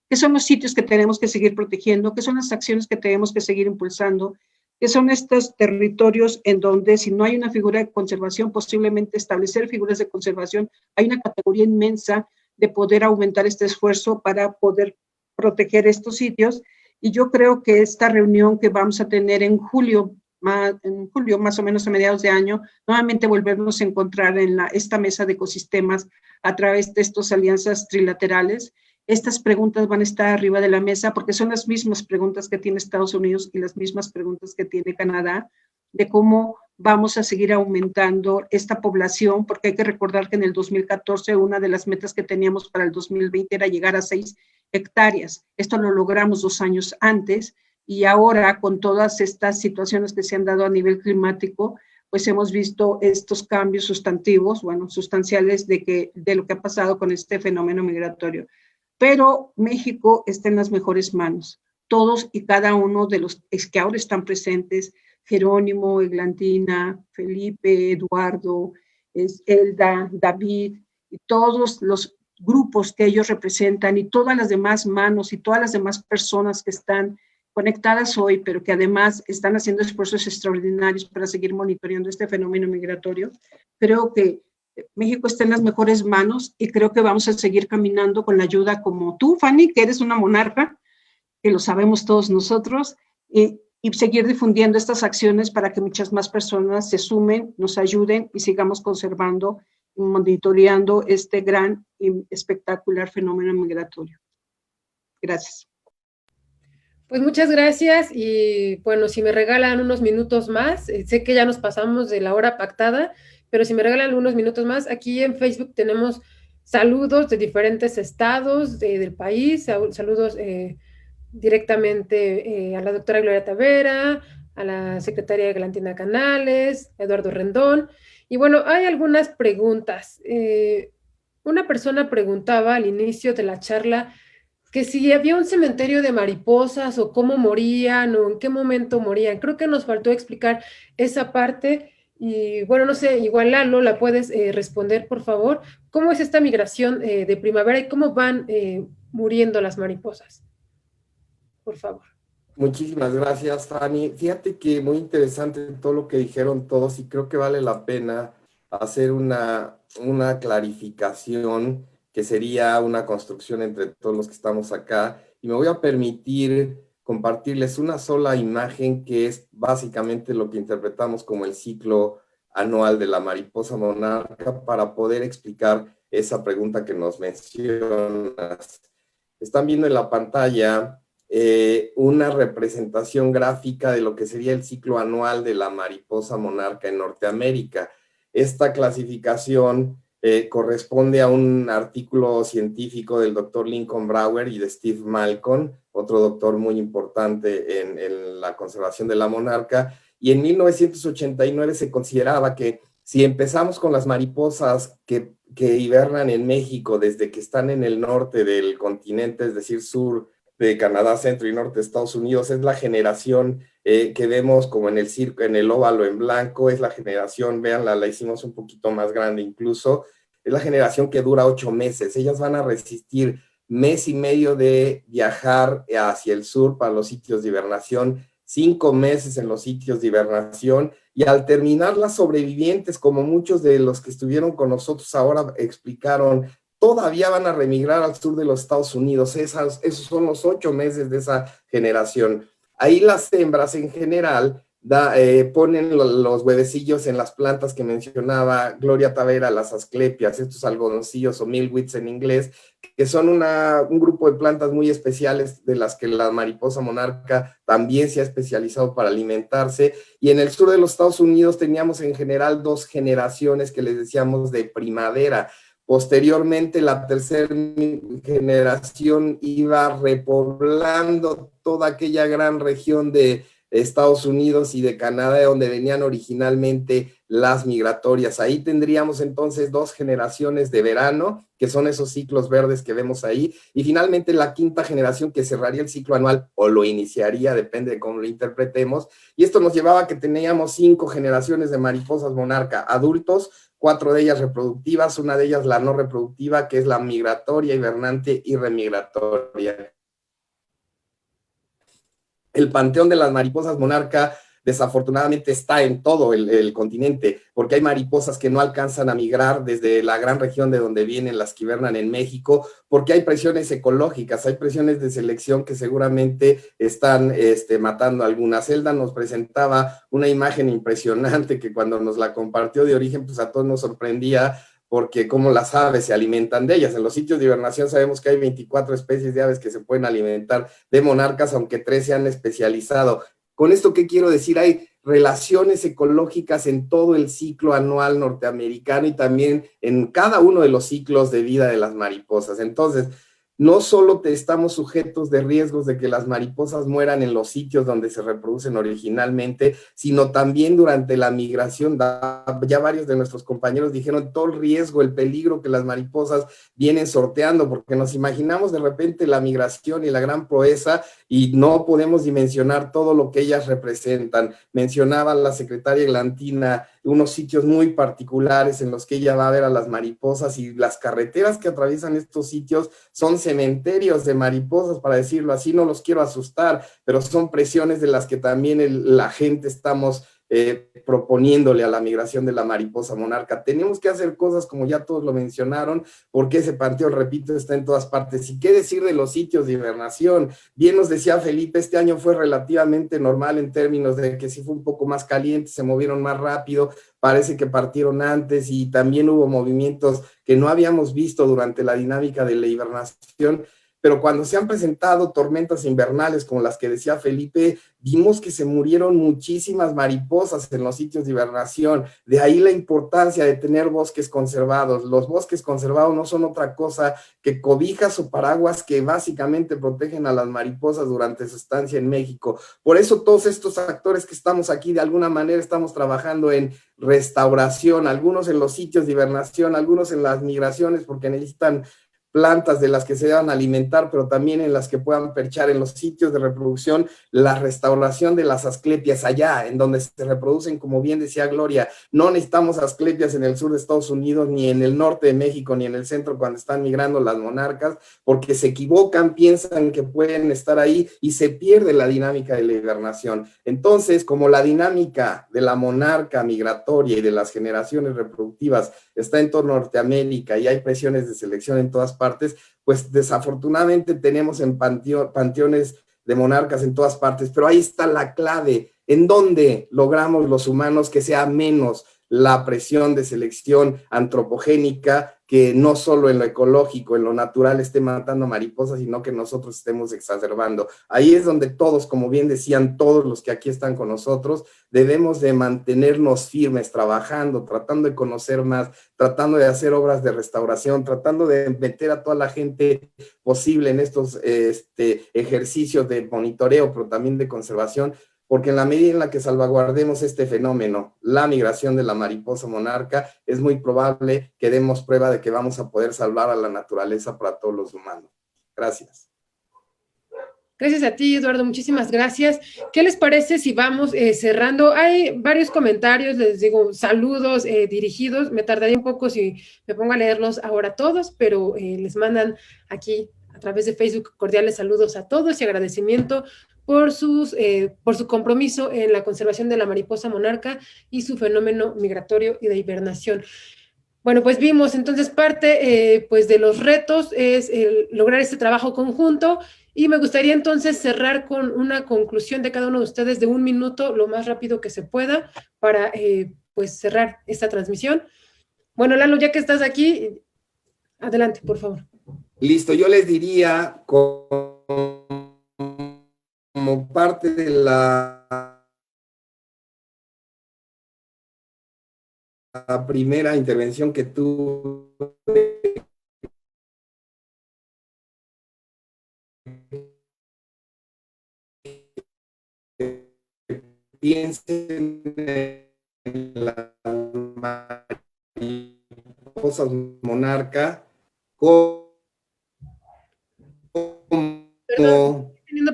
qué son los sitios que tenemos que seguir protegiendo, qué son las acciones que tenemos que seguir impulsando, qué son estos territorios en donde si no hay una figura de conservación, posiblemente establecer figuras de conservación. Hay una categoría inmensa de poder aumentar este esfuerzo para poder proteger estos sitios. Y yo creo que esta reunión que vamos a tener en julio más o menos a mediados de año, nuevamente volvernos a encontrar en esta mesa de ecosistemas a través de estas alianzas trilaterales. Estas preguntas van a estar arriba de la mesa porque son las mismas preguntas que tiene Estados Unidos y las mismas preguntas que tiene Canadá, de cómo vamos a seguir aumentando esta población, porque hay que recordar que en el 2014 una de las metas que teníamos para el 2020 era llegar a 6 hectáreas. Esto lo logramos 2 años antes y ahora con todas estas situaciones que se han dado a nivel climático, pues hemos visto estos cambios sustantivos, sustanciales de lo que ha pasado con este fenómeno migratorio. Pero México está en las mejores manos. Todos y cada uno de los que ahora están presentes, Jerónimo, Eglantina, Felipe, Eduardo, Elda, David, y todos los grupos que ellos representan y todas las demás manos y todas las demás personas que están conectadas hoy, pero que además están haciendo esfuerzos extraordinarios para seguir monitoreando este fenómeno migratorio. Creo que México está en las mejores manos y creo que vamos a seguir caminando con la ayuda como tú, Fanny, que eres una monarca, que lo sabemos todos nosotros, y seguir difundiendo estas acciones para que muchas más personas se sumen, nos ayuden y sigamos conservando y monitoreando este gran y espectacular fenómeno migratorio. Gracias. Pues muchas gracias y bueno, si me regalan unos minutos más, sé que ya nos pasamos de la hora pactada, pero si me regalan unos minutos más, aquí en Facebook tenemos saludos de diferentes estados del país, saludos directamente a la doctora Gloria Tavera, a la secretaria Galantina Canales, a Eduardo Rendón, y bueno, hay algunas preguntas. Una persona preguntaba al inicio de la charla que si había un cementerio de mariposas o cómo morían o en qué momento morían. Creo que nos faltó explicar esa parte y bueno, no sé, igual Lalo, ¿la puedes responder, por favor? ¿Cómo es esta migración de primavera y cómo van muriendo las mariposas? Por favor. Muchísimas gracias, Fanny. Fíjate que muy interesante todo lo que dijeron todos y creo que vale la pena hacer una clarificación que sería una construcción entre todos los que estamos acá, y me voy a permitir compartirles una sola imagen que es básicamente lo que interpretamos como el ciclo anual de la mariposa monarca para poder explicar esa pregunta que nos mencionas. Están viendo en la pantalla una representación gráfica de lo que sería el ciclo anual de la mariposa monarca en Norteamérica. Esta clasificación corresponde a un artículo científico del doctor Lincoln Brower y de Steve Malcolm, otro doctor muy importante en la conservación de la monarca, y en 1989 se consideraba que si empezamos con las mariposas que hibernan en México desde que están en el norte del continente, es decir, sur de Canadá, centro y norte de Estados Unidos, es la generación que vemos como en el circo, en el óvalo en blanco, es la generación, véanla, la hicimos un poquito más grande incluso, es la generación que dura 8 meses. Ellas van a resistir mes y medio de viajar hacia el sur para los sitios de hibernación, 5 meses en los sitios de hibernación, y al terminar las sobrevivientes, como muchos de los que estuvieron con nosotros ahora explicaron, todavía van a remigrar al sur de los Estados Unidos. Esos son los 8 meses de esa generación. Ahí las hembras en general ponen los huevecillos en las plantas que mencionaba Gloria Tavera, las asclepias, estos algodoncillos o milkweeds en inglés, que son un grupo de plantas muy especiales de las que la mariposa monarca también se ha especializado para alimentarse. Y en el sur de los Estados Unidos teníamos en general 2 generaciones que les decíamos de primavera. Posteriormente, la tercera generación iba repoblando toda aquella gran región de Estados Unidos y de Canadá, de donde venían originalmente las migratorias. Ahí tendríamos entonces 2 generaciones de verano, que son esos ciclos verdes que vemos ahí, y finalmente la 5ª generación que cerraría el ciclo anual, o lo iniciaría, depende de cómo lo interpretemos, y esto nos llevaba a que teníamos 5 generaciones de mariposas monarca, adultos, 4 de ellas reproductivas, una de ellas la no reproductiva, que es la migratoria, hibernante y remigratoria. El panteón de las mariposas monarca desafortunadamente está en todo el continente, porque hay mariposas que no alcanzan a migrar desde la gran región de donde vienen las que hibernan en México, porque hay presiones ecológicas, hay presiones de selección que seguramente están matando a algunas. Zelda nos presentaba una imagen impresionante que cuando nos la compartió de origen, pues a todos nos sorprendía, porque como las aves se alimentan de ellas. En los sitios de hibernación sabemos que hay 24 especies de aves que se pueden alimentar de monarcas, aunque 3 se han especializado. Con esto, ¿qué quiero decir? Hay relaciones ecológicas en todo el ciclo anual norteamericano y también en cada uno de los ciclos de vida de las mariposas. Entonces, no solo estamos sujetos de riesgos de que las mariposas mueran en los sitios donde se reproducen originalmente, sino también durante la migración. Ya varios de nuestros compañeros dijeron todo el riesgo, el peligro que las mariposas vienen sorteando, porque nos imaginamos de repente la migración y la gran proeza y no podemos dimensionar todo lo que ellas representan. Mencionaba la secretaria Galantina unos sitios muy particulares en los que ella va a ver a las mariposas, y las carreteras que atraviesan estos sitios son cementerios de mariposas, para decirlo así. No los quiero asustar, pero son presiones de las que también la gente estamos proponiéndole a la migración de la mariposa monarca. Tenemos que hacer cosas como ya todos lo mencionaron, porque ese panteón, repito, está en todas partes. ¿Y qué decir de los sitios de hibernación? Bien nos decía Felipe, este año fue relativamente normal en términos de que sí fue un poco más caliente, se movieron más rápido, parece que partieron antes y también hubo movimientos que no habíamos visto durante la dinámica de la hibernación. Pero cuando se han presentado tormentas invernales como las que decía Felipe, vimos que se murieron muchísimas mariposas en los sitios de hibernación. De ahí la importancia de tener bosques conservados. Los bosques conservados no son otra cosa que cobijas o paraguas que básicamente protegen a las mariposas durante su estancia en México. Por eso todos estos actores que estamos aquí, de alguna manera estamos trabajando en restauración, algunos en los sitios de hibernación, algunos en las migraciones, porque necesitan plantas de las que se deban alimentar, pero también en las que puedan perchar en los sitios de reproducción, la restauración de las asclepias allá, en donde se reproducen, como bien decía Gloria. No necesitamos asclepias en el sur de Estados Unidos, ni en el norte de México, ni en el centro cuando están migrando las monarcas, porque se equivocan, piensan que pueden estar ahí y se pierde la dinámica de la hibernación. Entonces, como la dinámica de la monarca migratoria y de las generaciones reproductivas está en torno a Norteamérica y hay presiones de selección en todas partes, pues desafortunadamente tenemos en panteones de monarcas en todas partes, pero ahí está la clave, en donde logramos los humanos que sea menos la presión de selección antropogénica, que no solo en lo ecológico, en lo natural esté matando mariposas, sino que nosotros estemos exacerbando. Ahí es donde todos, como bien decían todos los que aquí están con nosotros, debemos de mantenernos firmes, trabajando, tratando de conocer más, tratando de hacer obras de restauración, tratando de meter a toda la gente posible en estos ejercicios de monitoreo, pero también de conservación, porque en la medida en la que salvaguardemos este fenómeno, la migración de la mariposa monarca, es muy probable que demos prueba de que vamos a poder salvar a la naturaleza para todos los humanos. Gracias. Gracias a ti, Eduardo, muchísimas gracias. ¿Qué les parece si vamos cerrando? Hay varios comentarios, les digo, saludos dirigidos. Me tardaría un poco si me pongo a leerlos ahora todos, pero les mandan aquí a través de Facebook cordiales saludos a todos y agradecimiento por su compromiso en la conservación de la mariposa monarca y su fenómeno migratorio y de hibernación. Bueno, pues vimos entonces parte pues de los retos es lograr este trabajo conjunto y me gustaría entonces cerrar con una conclusión de cada uno de ustedes de 1 minuto, lo más rápido que se pueda, para pues cerrar esta transmisión. Bueno, Lalo, ya que estás aquí, adelante, por favor. Listo, yo les diría como parte de la primera intervención que tuve, piensen en la mariposa monarca como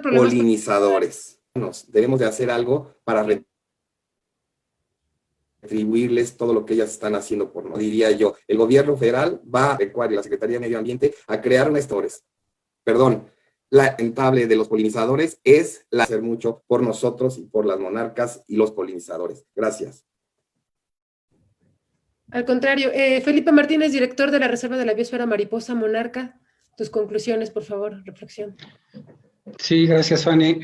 polinizadores. Debemos de hacer algo para retribuirles todo lo que ellas están haciendo por nosotros. Diría yo, el gobierno federal va a adecuar y la Secretaría de Medio Ambiente a crear una la rentable de los polinizadores es hacer mucho por nosotros y por las monarcas y los polinizadores. Gracias. Al contrario, Felipe Martínez, director de la Reserva de la Biosfera Mariposa Monarca, tus conclusiones, por favor, reflexión. Sí, gracias, Fanny.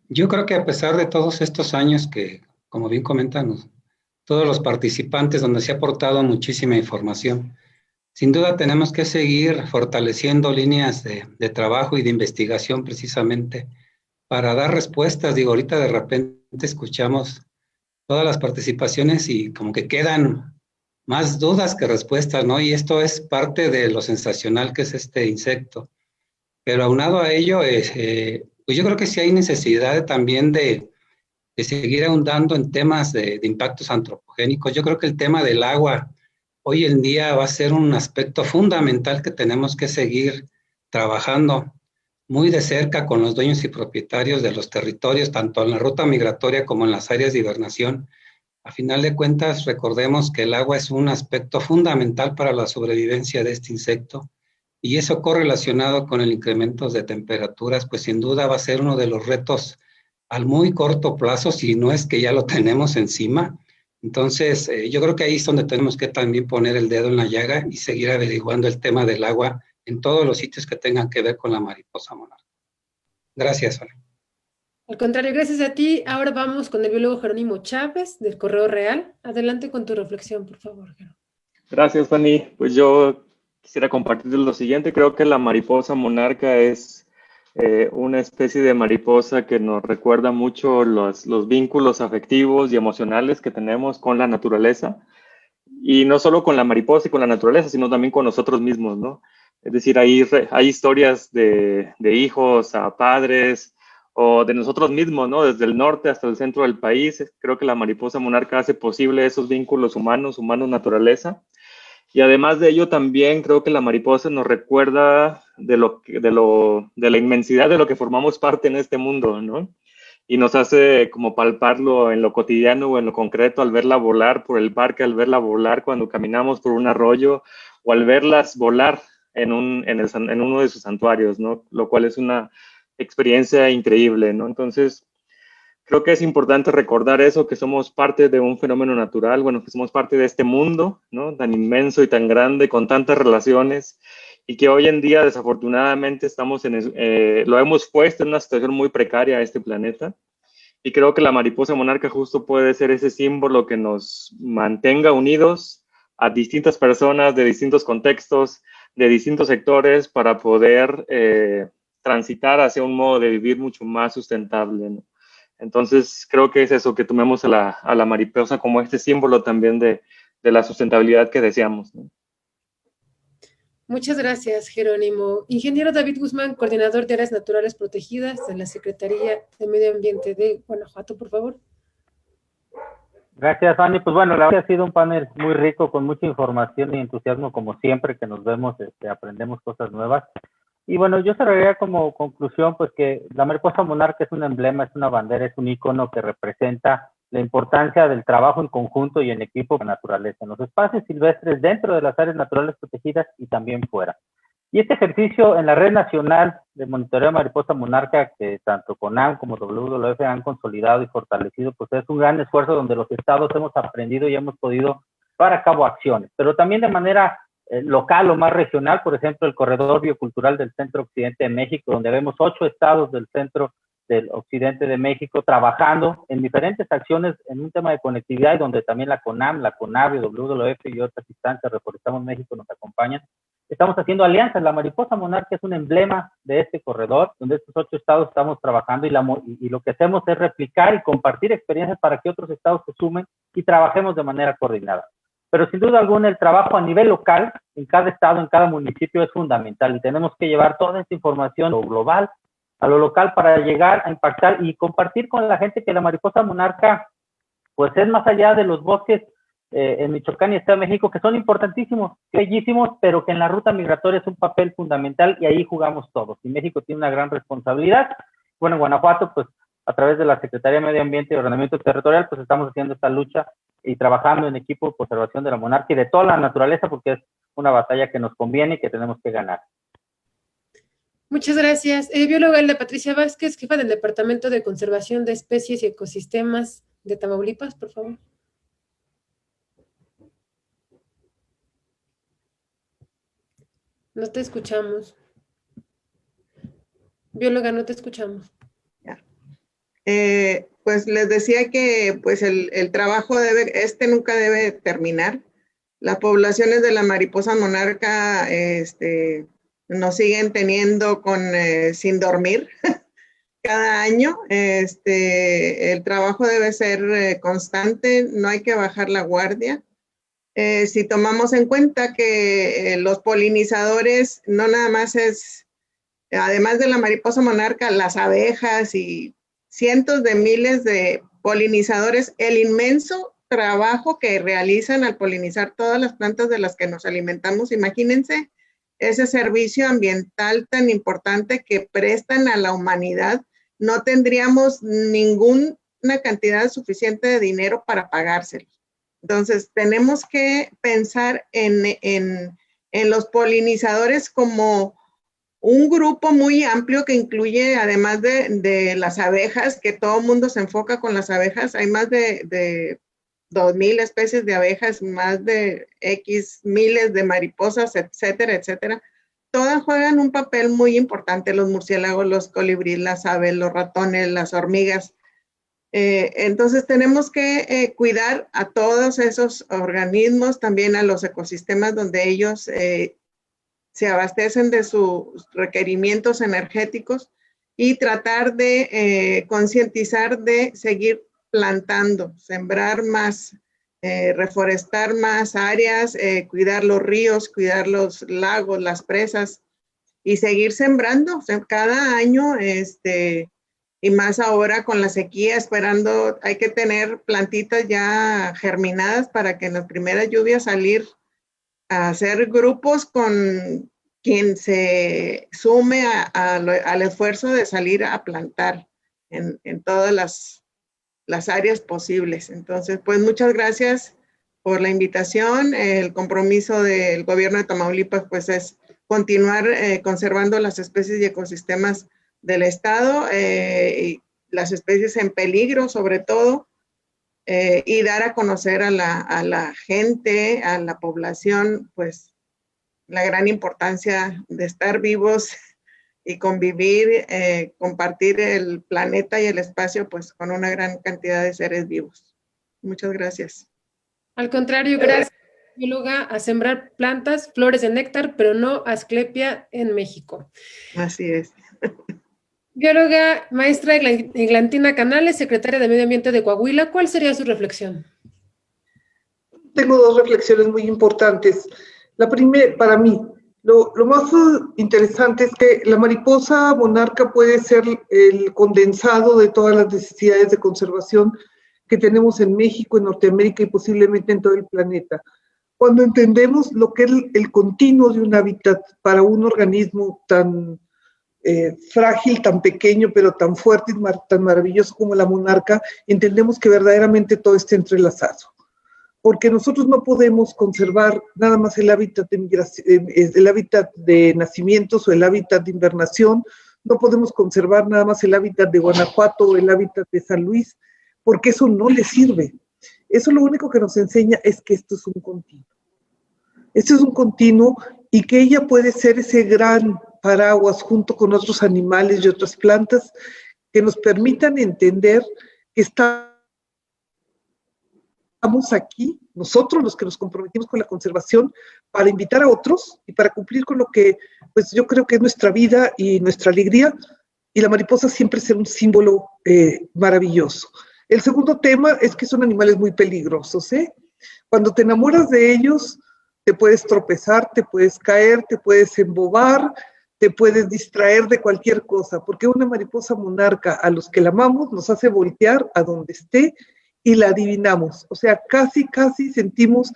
Yo creo que a pesar de todos estos años que, como bien comentamos, todos los participantes donde se ha aportado muchísima información, sin duda tenemos que seguir fortaleciendo líneas de trabajo y de investigación precisamente para dar respuestas. Digo, ahorita de repente escuchamos todas las participaciones y como que quedan más dudas que respuestas, ¿no? Y esto es parte de lo sensacional que es este insecto. Pero aunado a ello, pues yo creo que sí hay necesidad también de seguir ahondando en temas de impactos antropogénicos. Yo creo que el tema del agua hoy en día va a ser un aspecto fundamental que tenemos que seguir trabajando muy de cerca con los dueños y propietarios de los territorios, tanto en la ruta migratoria como en las áreas de hibernación. A final de cuentas, recordemos que el agua es un aspecto fundamental para la sobrevivencia de este insecto y eso correlacionado con el incremento de temperaturas, pues sin duda va a ser uno de los retos al muy corto plazo, si no es que ya lo tenemos encima. Entonces, yo creo que ahí es donde tenemos que también poner el dedo en la llaga y seguir averiguando el tema del agua en todos los sitios que tengan que ver con la mariposa monarca. Gracias, Fanny. Al contrario, gracias a ti. Ahora vamos con el biólogo Jerónimo Chávez, del Correo Real. Adelante con tu reflexión, por favor, Jerónimo. Gracias, Fanny. Pues yo quisiera compartir lo siguiente. Creo que la mariposa monarca es una especie de mariposa que nos recuerda mucho los vínculos afectivos y emocionales que tenemos con la naturaleza. Y no solo con la mariposa y con la naturaleza, sino también con nosotros mismos, ¿no? Es decir, hay historias de hijos a padres o de nosotros mismos, ¿no? Desde el norte hasta el centro del país. Creo que la mariposa monarca hace posible esos vínculos humano-naturaleza. Y además de ello, también creo que la mariposa nos recuerda de la inmensidad de lo que formamos parte en este mundo, ¿no? Y nos hace como palparlo en lo cotidiano o en lo concreto al verla volar por el parque, al verla volar cuando caminamos por un arroyo o al verlas volar en uno de sus santuarios, ¿no? Lo cual es una experiencia increíble, ¿no? Entonces, creo que es importante recordar eso, que somos parte de un fenómeno natural, bueno, que somos parte de este mundo, ¿no? Tan inmenso y tan grande, con tantas relaciones, y que hoy en día, desafortunadamente, lo hemos puesto en una situación muy precaria a este planeta. Y creo que la mariposa monarca justo puede ser ese símbolo que nos mantenga unidos a distintas personas de distintos contextos, de distintos sectores, para poder transitar hacia un modo de vivir mucho más sustentable, ¿no? Entonces, creo que es eso, que tomemos a la mariposa como este símbolo también de la sustentabilidad que deseamos, ¿no? Muchas gracias, Jerónimo. Ingeniero David Guzmán, coordinador de áreas naturales protegidas de la Secretaría de Medio Ambiente de Guanajuato, por favor. Gracias, Fanny. Pues bueno, la verdad ha sido un panel muy rico, con mucha información y entusiasmo, como siempre que nos vemos, aprendemos cosas nuevas. Y bueno, yo cerraría como conclusión, pues que la mariposa monarca es un emblema, es una bandera, es un icono que representa la importancia del trabajo en conjunto y en equipo con la naturaleza, en los espacios silvestres, dentro de las áreas naturales protegidas y también fuera. Y este ejercicio en la Red Nacional de Monitoreo de Mariposa Monarca, que tanto CONAM como WWF han consolidado y fortalecido, pues es un gran esfuerzo donde los estados hemos aprendido y hemos podido llevar a cabo acciones, pero también de manera local o más regional. Por ejemplo, el corredor biocultural del centro occidente de México, donde vemos 8 estados del centro del occidente de México trabajando en diferentes acciones en un tema de conectividad, y donde también la CONAM, la CONAVI, WWF y otras instancias, Reforestamos México, nos acompañan. Estamos haciendo alianzas. La mariposa monarca es un emblema de este corredor, donde estos 8 estados estamos trabajando, y lo que hacemos es replicar y compartir experiencias para que otros estados se sumen y trabajemos de manera coordinada. Pero sin duda alguna el trabajo a nivel local, en cada estado, en cada municipio, es fundamental, y tenemos que llevar toda esta información a lo global, a lo local, para llegar a impactar y compartir con la gente que la mariposa monarca pues es más allá de los bosques en Michoacán y Estado de México, que son importantísimos, bellísimos, pero que en la ruta migratoria es un papel fundamental, y ahí jugamos todos. Y México tiene una gran responsabilidad. Bueno, en Guanajuato, pues a través de la Secretaría de Medio Ambiente y Ordenamiento Territorial, pues estamos haciendo esta lucha y trabajando en equipo de conservación de la monarca y de toda la naturaleza, porque es una batalla que nos conviene y que tenemos que ganar. Muchas gracias. Bióloga Elda Patricia Vázquez, jefa del Departamento de Conservación de Especies y Ecosistemas de Tamaulipas, por favor. No te escuchamos. Bióloga, no te escuchamos. Pues les decía que pues el trabajo nunca debe terminar. Las poblaciones de la mariposa monarca nos siguen teniendo sin dormir cada año. El trabajo debe ser constante, no hay que bajar la guardia. Si tomamos en cuenta que los polinizadores no nada más además de la mariposa monarca, las abejas y cientos de miles de polinizadores, el inmenso trabajo que realizan al polinizar todas las plantas de las que nos alimentamos. Imagínense ese servicio ambiental tan importante que prestan a la humanidad. No tendríamos ninguna cantidad suficiente de dinero para pagárselos. Entonces, tenemos que pensar en los polinizadores como un grupo muy amplio que incluye, además de las abejas, que todo el mundo se enfoca con las abejas, hay más de 2,000 especies de abejas, más de X miles de mariposas, etcétera, etcétera. Todas juegan un papel muy importante, los murciélagos, los colibríes, las aves, los ratones, las hormigas. Entonces tenemos que cuidar a todos esos organismos, también a los ecosistemas donde ellos se abastecen de sus requerimientos energéticos y tratar de concientizar de seguir plantando, sembrar más, reforestar más áreas, cuidar los ríos, cuidar los lagos, las presas y seguir sembrando. O sea, cada año, y más ahora con la sequía, esperando, hay que tener plantitas ya germinadas para que en las primeras lluvias salir a hacer grupos con quien se sume al esfuerzo de salir a plantar en todas las áreas posibles. Entonces, pues muchas gracias por la invitación. El compromiso del gobierno de Tamaulipas pues es continuar conservando las especies y ecosistemas del estado, y las especies en peligro sobre todo, y dar a conocer a la gente, a la población, pues la gran importancia de estar vivos y convivir, compartir el planeta y el espacio pues con una gran cantidad de seres vivos. Muchas gracias. Al contrario, gracias, bióloga, a sembrar plantas, flores de néctar, pero no Asclepia en México. Así es. Bióloga, maestra Eglantina Canales, secretaria de Medio Ambiente de Coahuila, ¿cuál sería su reflexión? Tengo dos reflexiones muy importantes. La primera, para mí, lo más interesante es que la mariposa monarca puede ser el condensado de todas las necesidades de conservación que tenemos en México, en Norteamérica y posiblemente en todo el planeta. Cuando entendemos lo que es el continuo de un hábitat para un organismo tan frágil, tan pequeño, pero tan fuerte y tan maravilloso como la monarca, entendemos que verdaderamente todo está entrelazado. Porque nosotros no podemos conservar nada más el hábitat de migración, el hábitat de nacimientos o el hábitat de invernación, no podemos conservar nada más el hábitat de Guanajuato o el hábitat de San Luis, porque eso no le sirve. Eso lo único que nos enseña es que esto es un continuo. Esto es un continuo y que ella puede ser ese gran paraguas junto con otros animales y otras plantas que nos permitan entender que estamos aquí, nosotros los que nos comprometimos con la conservación, para invitar a otros y para cumplir con lo que pues yo creo que es nuestra vida y nuestra alegría, y la mariposa siempre será un símbolo maravilloso. El segundo tema es que son animales muy peligrosos, ¿eh? Cuando te enamoras de ellos, te puedes tropezar, te puedes caer, te puedes embobar, te puedes distraer de cualquier cosa, porque una mariposa monarca, a los que la amamos, nos hace voltear a donde esté y la adivinamos. O sea, casi sentimos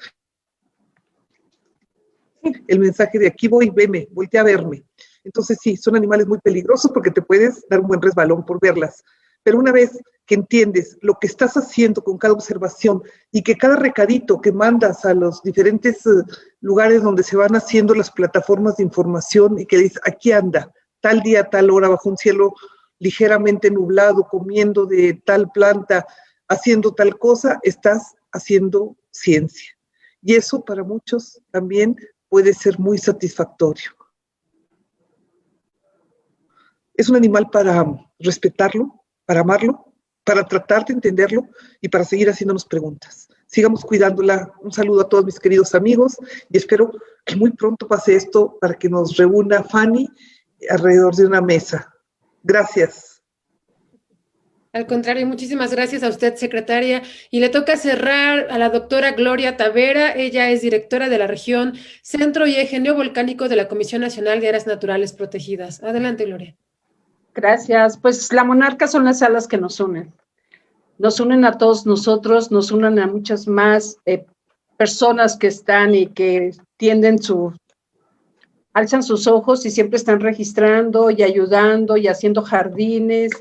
el mensaje de aquí voy, veme, voltea a verme. Entonces sí, son animales muy peligrosos porque te puedes dar un buen resbalón por verlas. Pero una vez que entiendes lo que estás haciendo con cada observación y que cada recadito que mandas a los diferentes lugares donde se van haciendo las plataformas de información y que dices, aquí anda, tal día, tal hora, bajo un cielo ligeramente nublado, comiendo de tal planta, haciendo tal cosa, estás haciendo ciencia. Y eso para muchos también puede ser muy satisfactorio. Es un animal para respetarlo, para amarlo, para tratar de entenderlo y para seguir haciéndonos preguntas. Sigamos cuidándola. Un saludo a todos mis queridos amigos y espero que muy pronto pase esto para que nos reúna Fanny alrededor de una mesa. Gracias. Al contrario, muchísimas gracias a usted, secretaria. Y le toca cerrar a la doctora Gloria Tavera. Ella es directora de la región Centro y Eje Neovolcánico de la Comisión Nacional de Áreas Naturales Protegidas. Adelante, Gloria. Gracias. Pues la monarca son las alas que nos unen. Nos unen a todos nosotros, nos unen a muchas más personas que están y que alzan sus ojos y siempre están registrando y ayudando y haciendo jardines,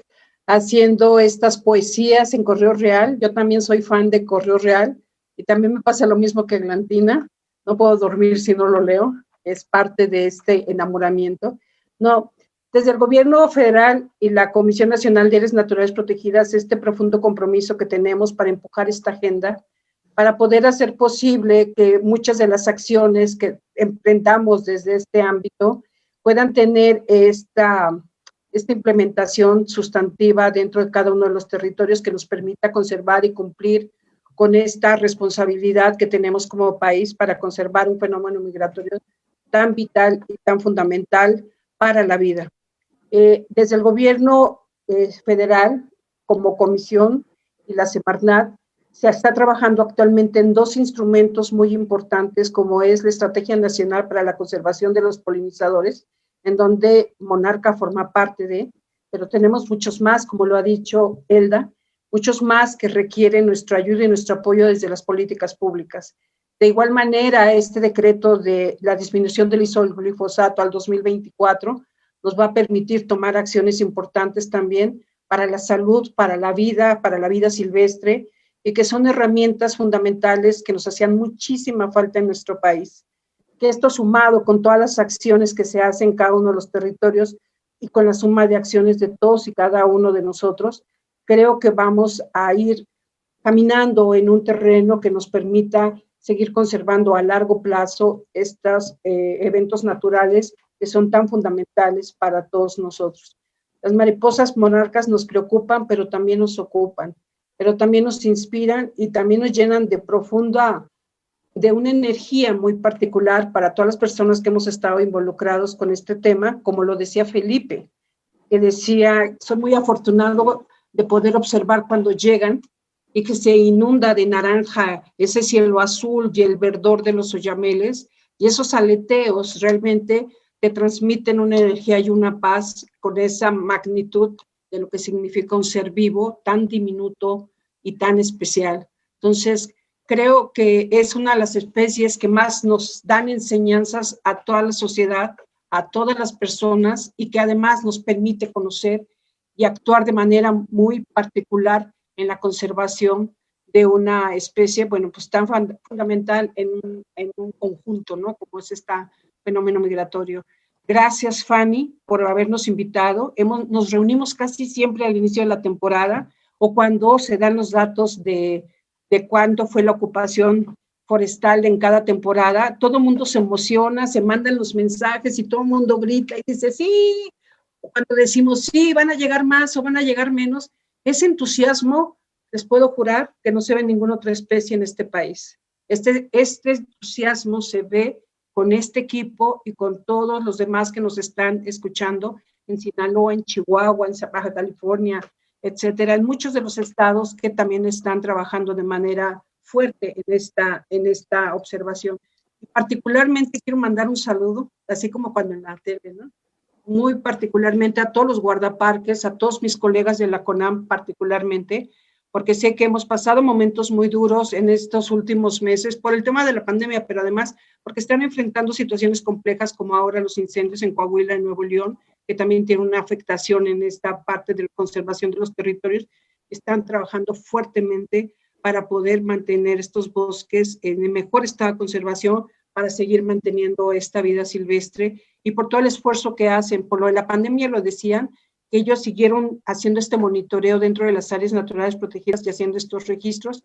haciendo estas poesías en Correo Real. Yo también soy fan de Correo Real y también me pasa lo mismo que Eglantina. No puedo dormir si no lo leo. Es parte de este enamoramiento. No, desde el gobierno federal y la Comisión Nacional de Áreas Naturales Protegidas, este profundo compromiso que tenemos para empujar esta agenda, para poder hacer posible que muchas de las acciones que emprendamos desde este ámbito puedan tener esta implementación sustantiva dentro de cada uno de los territorios que nos permita conservar y cumplir con esta responsabilidad que tenemos como país para conservar un fenómeno migratorio tan vital y tan fundamental para la vida. Desde el gobierno federal, como comisión y la Semarnat, se está trabajando actualmente en dos instrumentos muy importantes, como es la Estrategia Nacional para la Conservación de los Polinizadores, en donde Monarca forma parte de, pero tenemos muchos más, como lo ha dicho Elda, muchos más que requieren nuestra ayuda y nuestro apoyo desde las políticas públicas. De igual manera, este decreto de la disminución del isoglifosato al 2024 nos va a permitir tomar acciones importantes también para la salud, para la vida silvestre, y que son herramientas fundamentales que nos hacían muchísima falta en nuestro país. Que esto sumado con todas las acciones que se hacen en cada uno de los territorios y con la suma de acciones de todos y cada uno de nosotros, creo que vamos a ir caminando en un terreno que nos permita seguir conservando a largo plazo estos eventos naturales que son tan fundamentales para todos nosotros. Las mariposas monarcas nos preocupan, pero también nos ocupan, pero también nos inspiran y también nos llenan de una energía muy particular para todas las personas que hemos estado involucrados con este tema, como lo decía Felipe, que decía, soy muy afortunado de poder observar cuando llegan y que se inunda de naranja ese cielo azul y el verdor de los oyameles, y esos aleteos realmente te transmiten una energía y una paz con esa magnitud de lo que significa un ser vivo tan diminuto y tan especial. Entonces, creo que es una de las especies que más nos dan enseñanzas a toda la sociedad, a todas las personas, y que además nos permite conocer y actuar de manera muy particular en la conservación de una especie, bueno, pues tan fundamental en un conjunto, ¿no? Como es este fenómeno migratorio. Gracias, Fanny, por habernos invitado. Nos reunimos casi siempre al inicio de la temporada o cuando se dan los datos de cuánto fue la ocupación forestal en cada temporada. Todo el mundo se emociona, se mandan los mensajes y todo el mundo grita y dice, sí. Cuando decimos, sí, van a llegar más o van a llegar menos, ese entusiasmo, les puedo jurar que no se ve en ninguna otra especie en este país. Este entusiasmo se ve con este equipo y con todos los demás que nos están escuchando en Sinaloa, en Chihuahua, en Baja California, etcétera, en muchos de los estados que también están trabajando de manera fuerte en esta observación. Y particularmente quiero mandar un saludo, así como cuando en la tele, ¿no? Muy particularmente a todos los guardaparques, a todos mis colegas de la CONAM particularmente, porque sé que hemos pasado momentos muy duros en estos últimos meses por el tema de la pandemia, pero además porque están enfrentando situaciones complejas como ahora los incendios en Coahuila, en Nuevo León, que también tienen una afectación en esta parte de la conservación de los territorios. Están trabajando fuertemente para poder mantener estos bosques en el mejor estado de conservación, para seguir manteniendo esta vida silvestre y por todo el esfuerzo que hacen. Por lo de la pandemia lo decían, que ellos siguieron haciendo este monitoreo dentro de las áreas naturales protegidas y haciendo estos registros.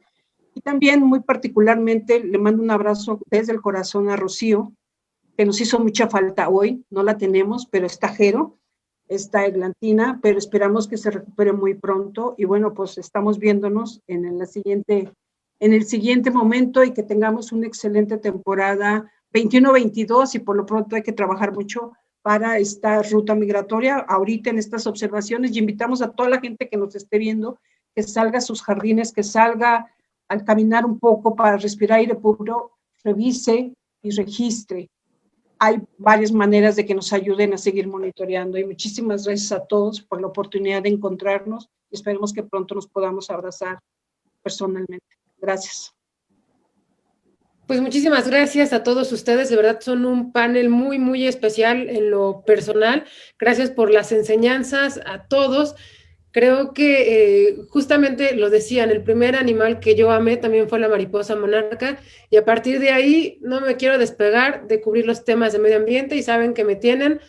Y también muy particularmente le mando un abrazo desde el corazón a Rocío, que nos hizo mucha falta hoy, no la tenemos, pero está Jero, está Eglantina, pero esperamos que se recupere muy pronto y bueno, pues estamos viéndonos en el siguiente momento y que tengamos una excelente temporada 21-22 y por lo pronto hay que trabajar mucho para esta ruta migratoria ahorita en estas observaciones y invitamos a toda la gente que nos esté viendo que salga a sus jardines, que salga al caminar un poco para respirar aire puro, revise y registre. Hay varias maneras de que nos ayuden a seguir monitoreando y muchísimas gracias a todos por la oportunidad de encontrarnos y esperemos que pronto nos podamos abrazar personalmente. Gracias. Pues muchísimas gracias a todos ustedes, de verdad son un panel muy, muy especial en lo personal. Gracias por las enseñanzas a todos. Creo que justamente lo decían, el primer animal que yo amé también fue la mariposa monarca y a partir de ahí no me quiero despegar de cubrir los temas de medio ambiente y saben que me tienen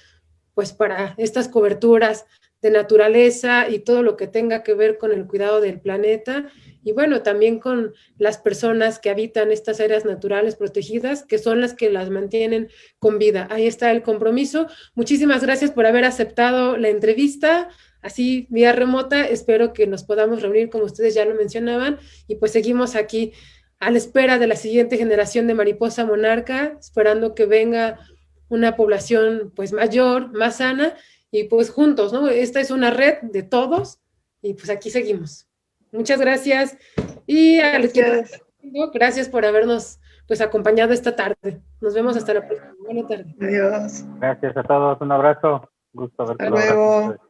pues para estas coberturas de naturaleza y todo lo que tenga que ver con el cuidado del planeta y bueno, también con las personas que habitan estas áreas naturales protegidas, que son las que las mantienen con vida. Ahí está el compromiso. Muchísimas gracias por haber aceptado la entrevista, así vía remota. Espero que nos podamos reunir, como ustedes ya lo mencionaban, y pues seguimos aquí a la espera de la siguiente generación de mariposa monarca, esperando que venga una población pues mayor, más sana, y pues juntos, ¿no? Esta es una red de todos, y pues aquí seguimos. Muchas gracias, y al equipo, gracias por habernos pues acompañado esta tarde. Nos vemos hasta la próxima. Buena tarde. Adiós. Gracias a todos, un abrazo. Gusto verte. Hasta luego.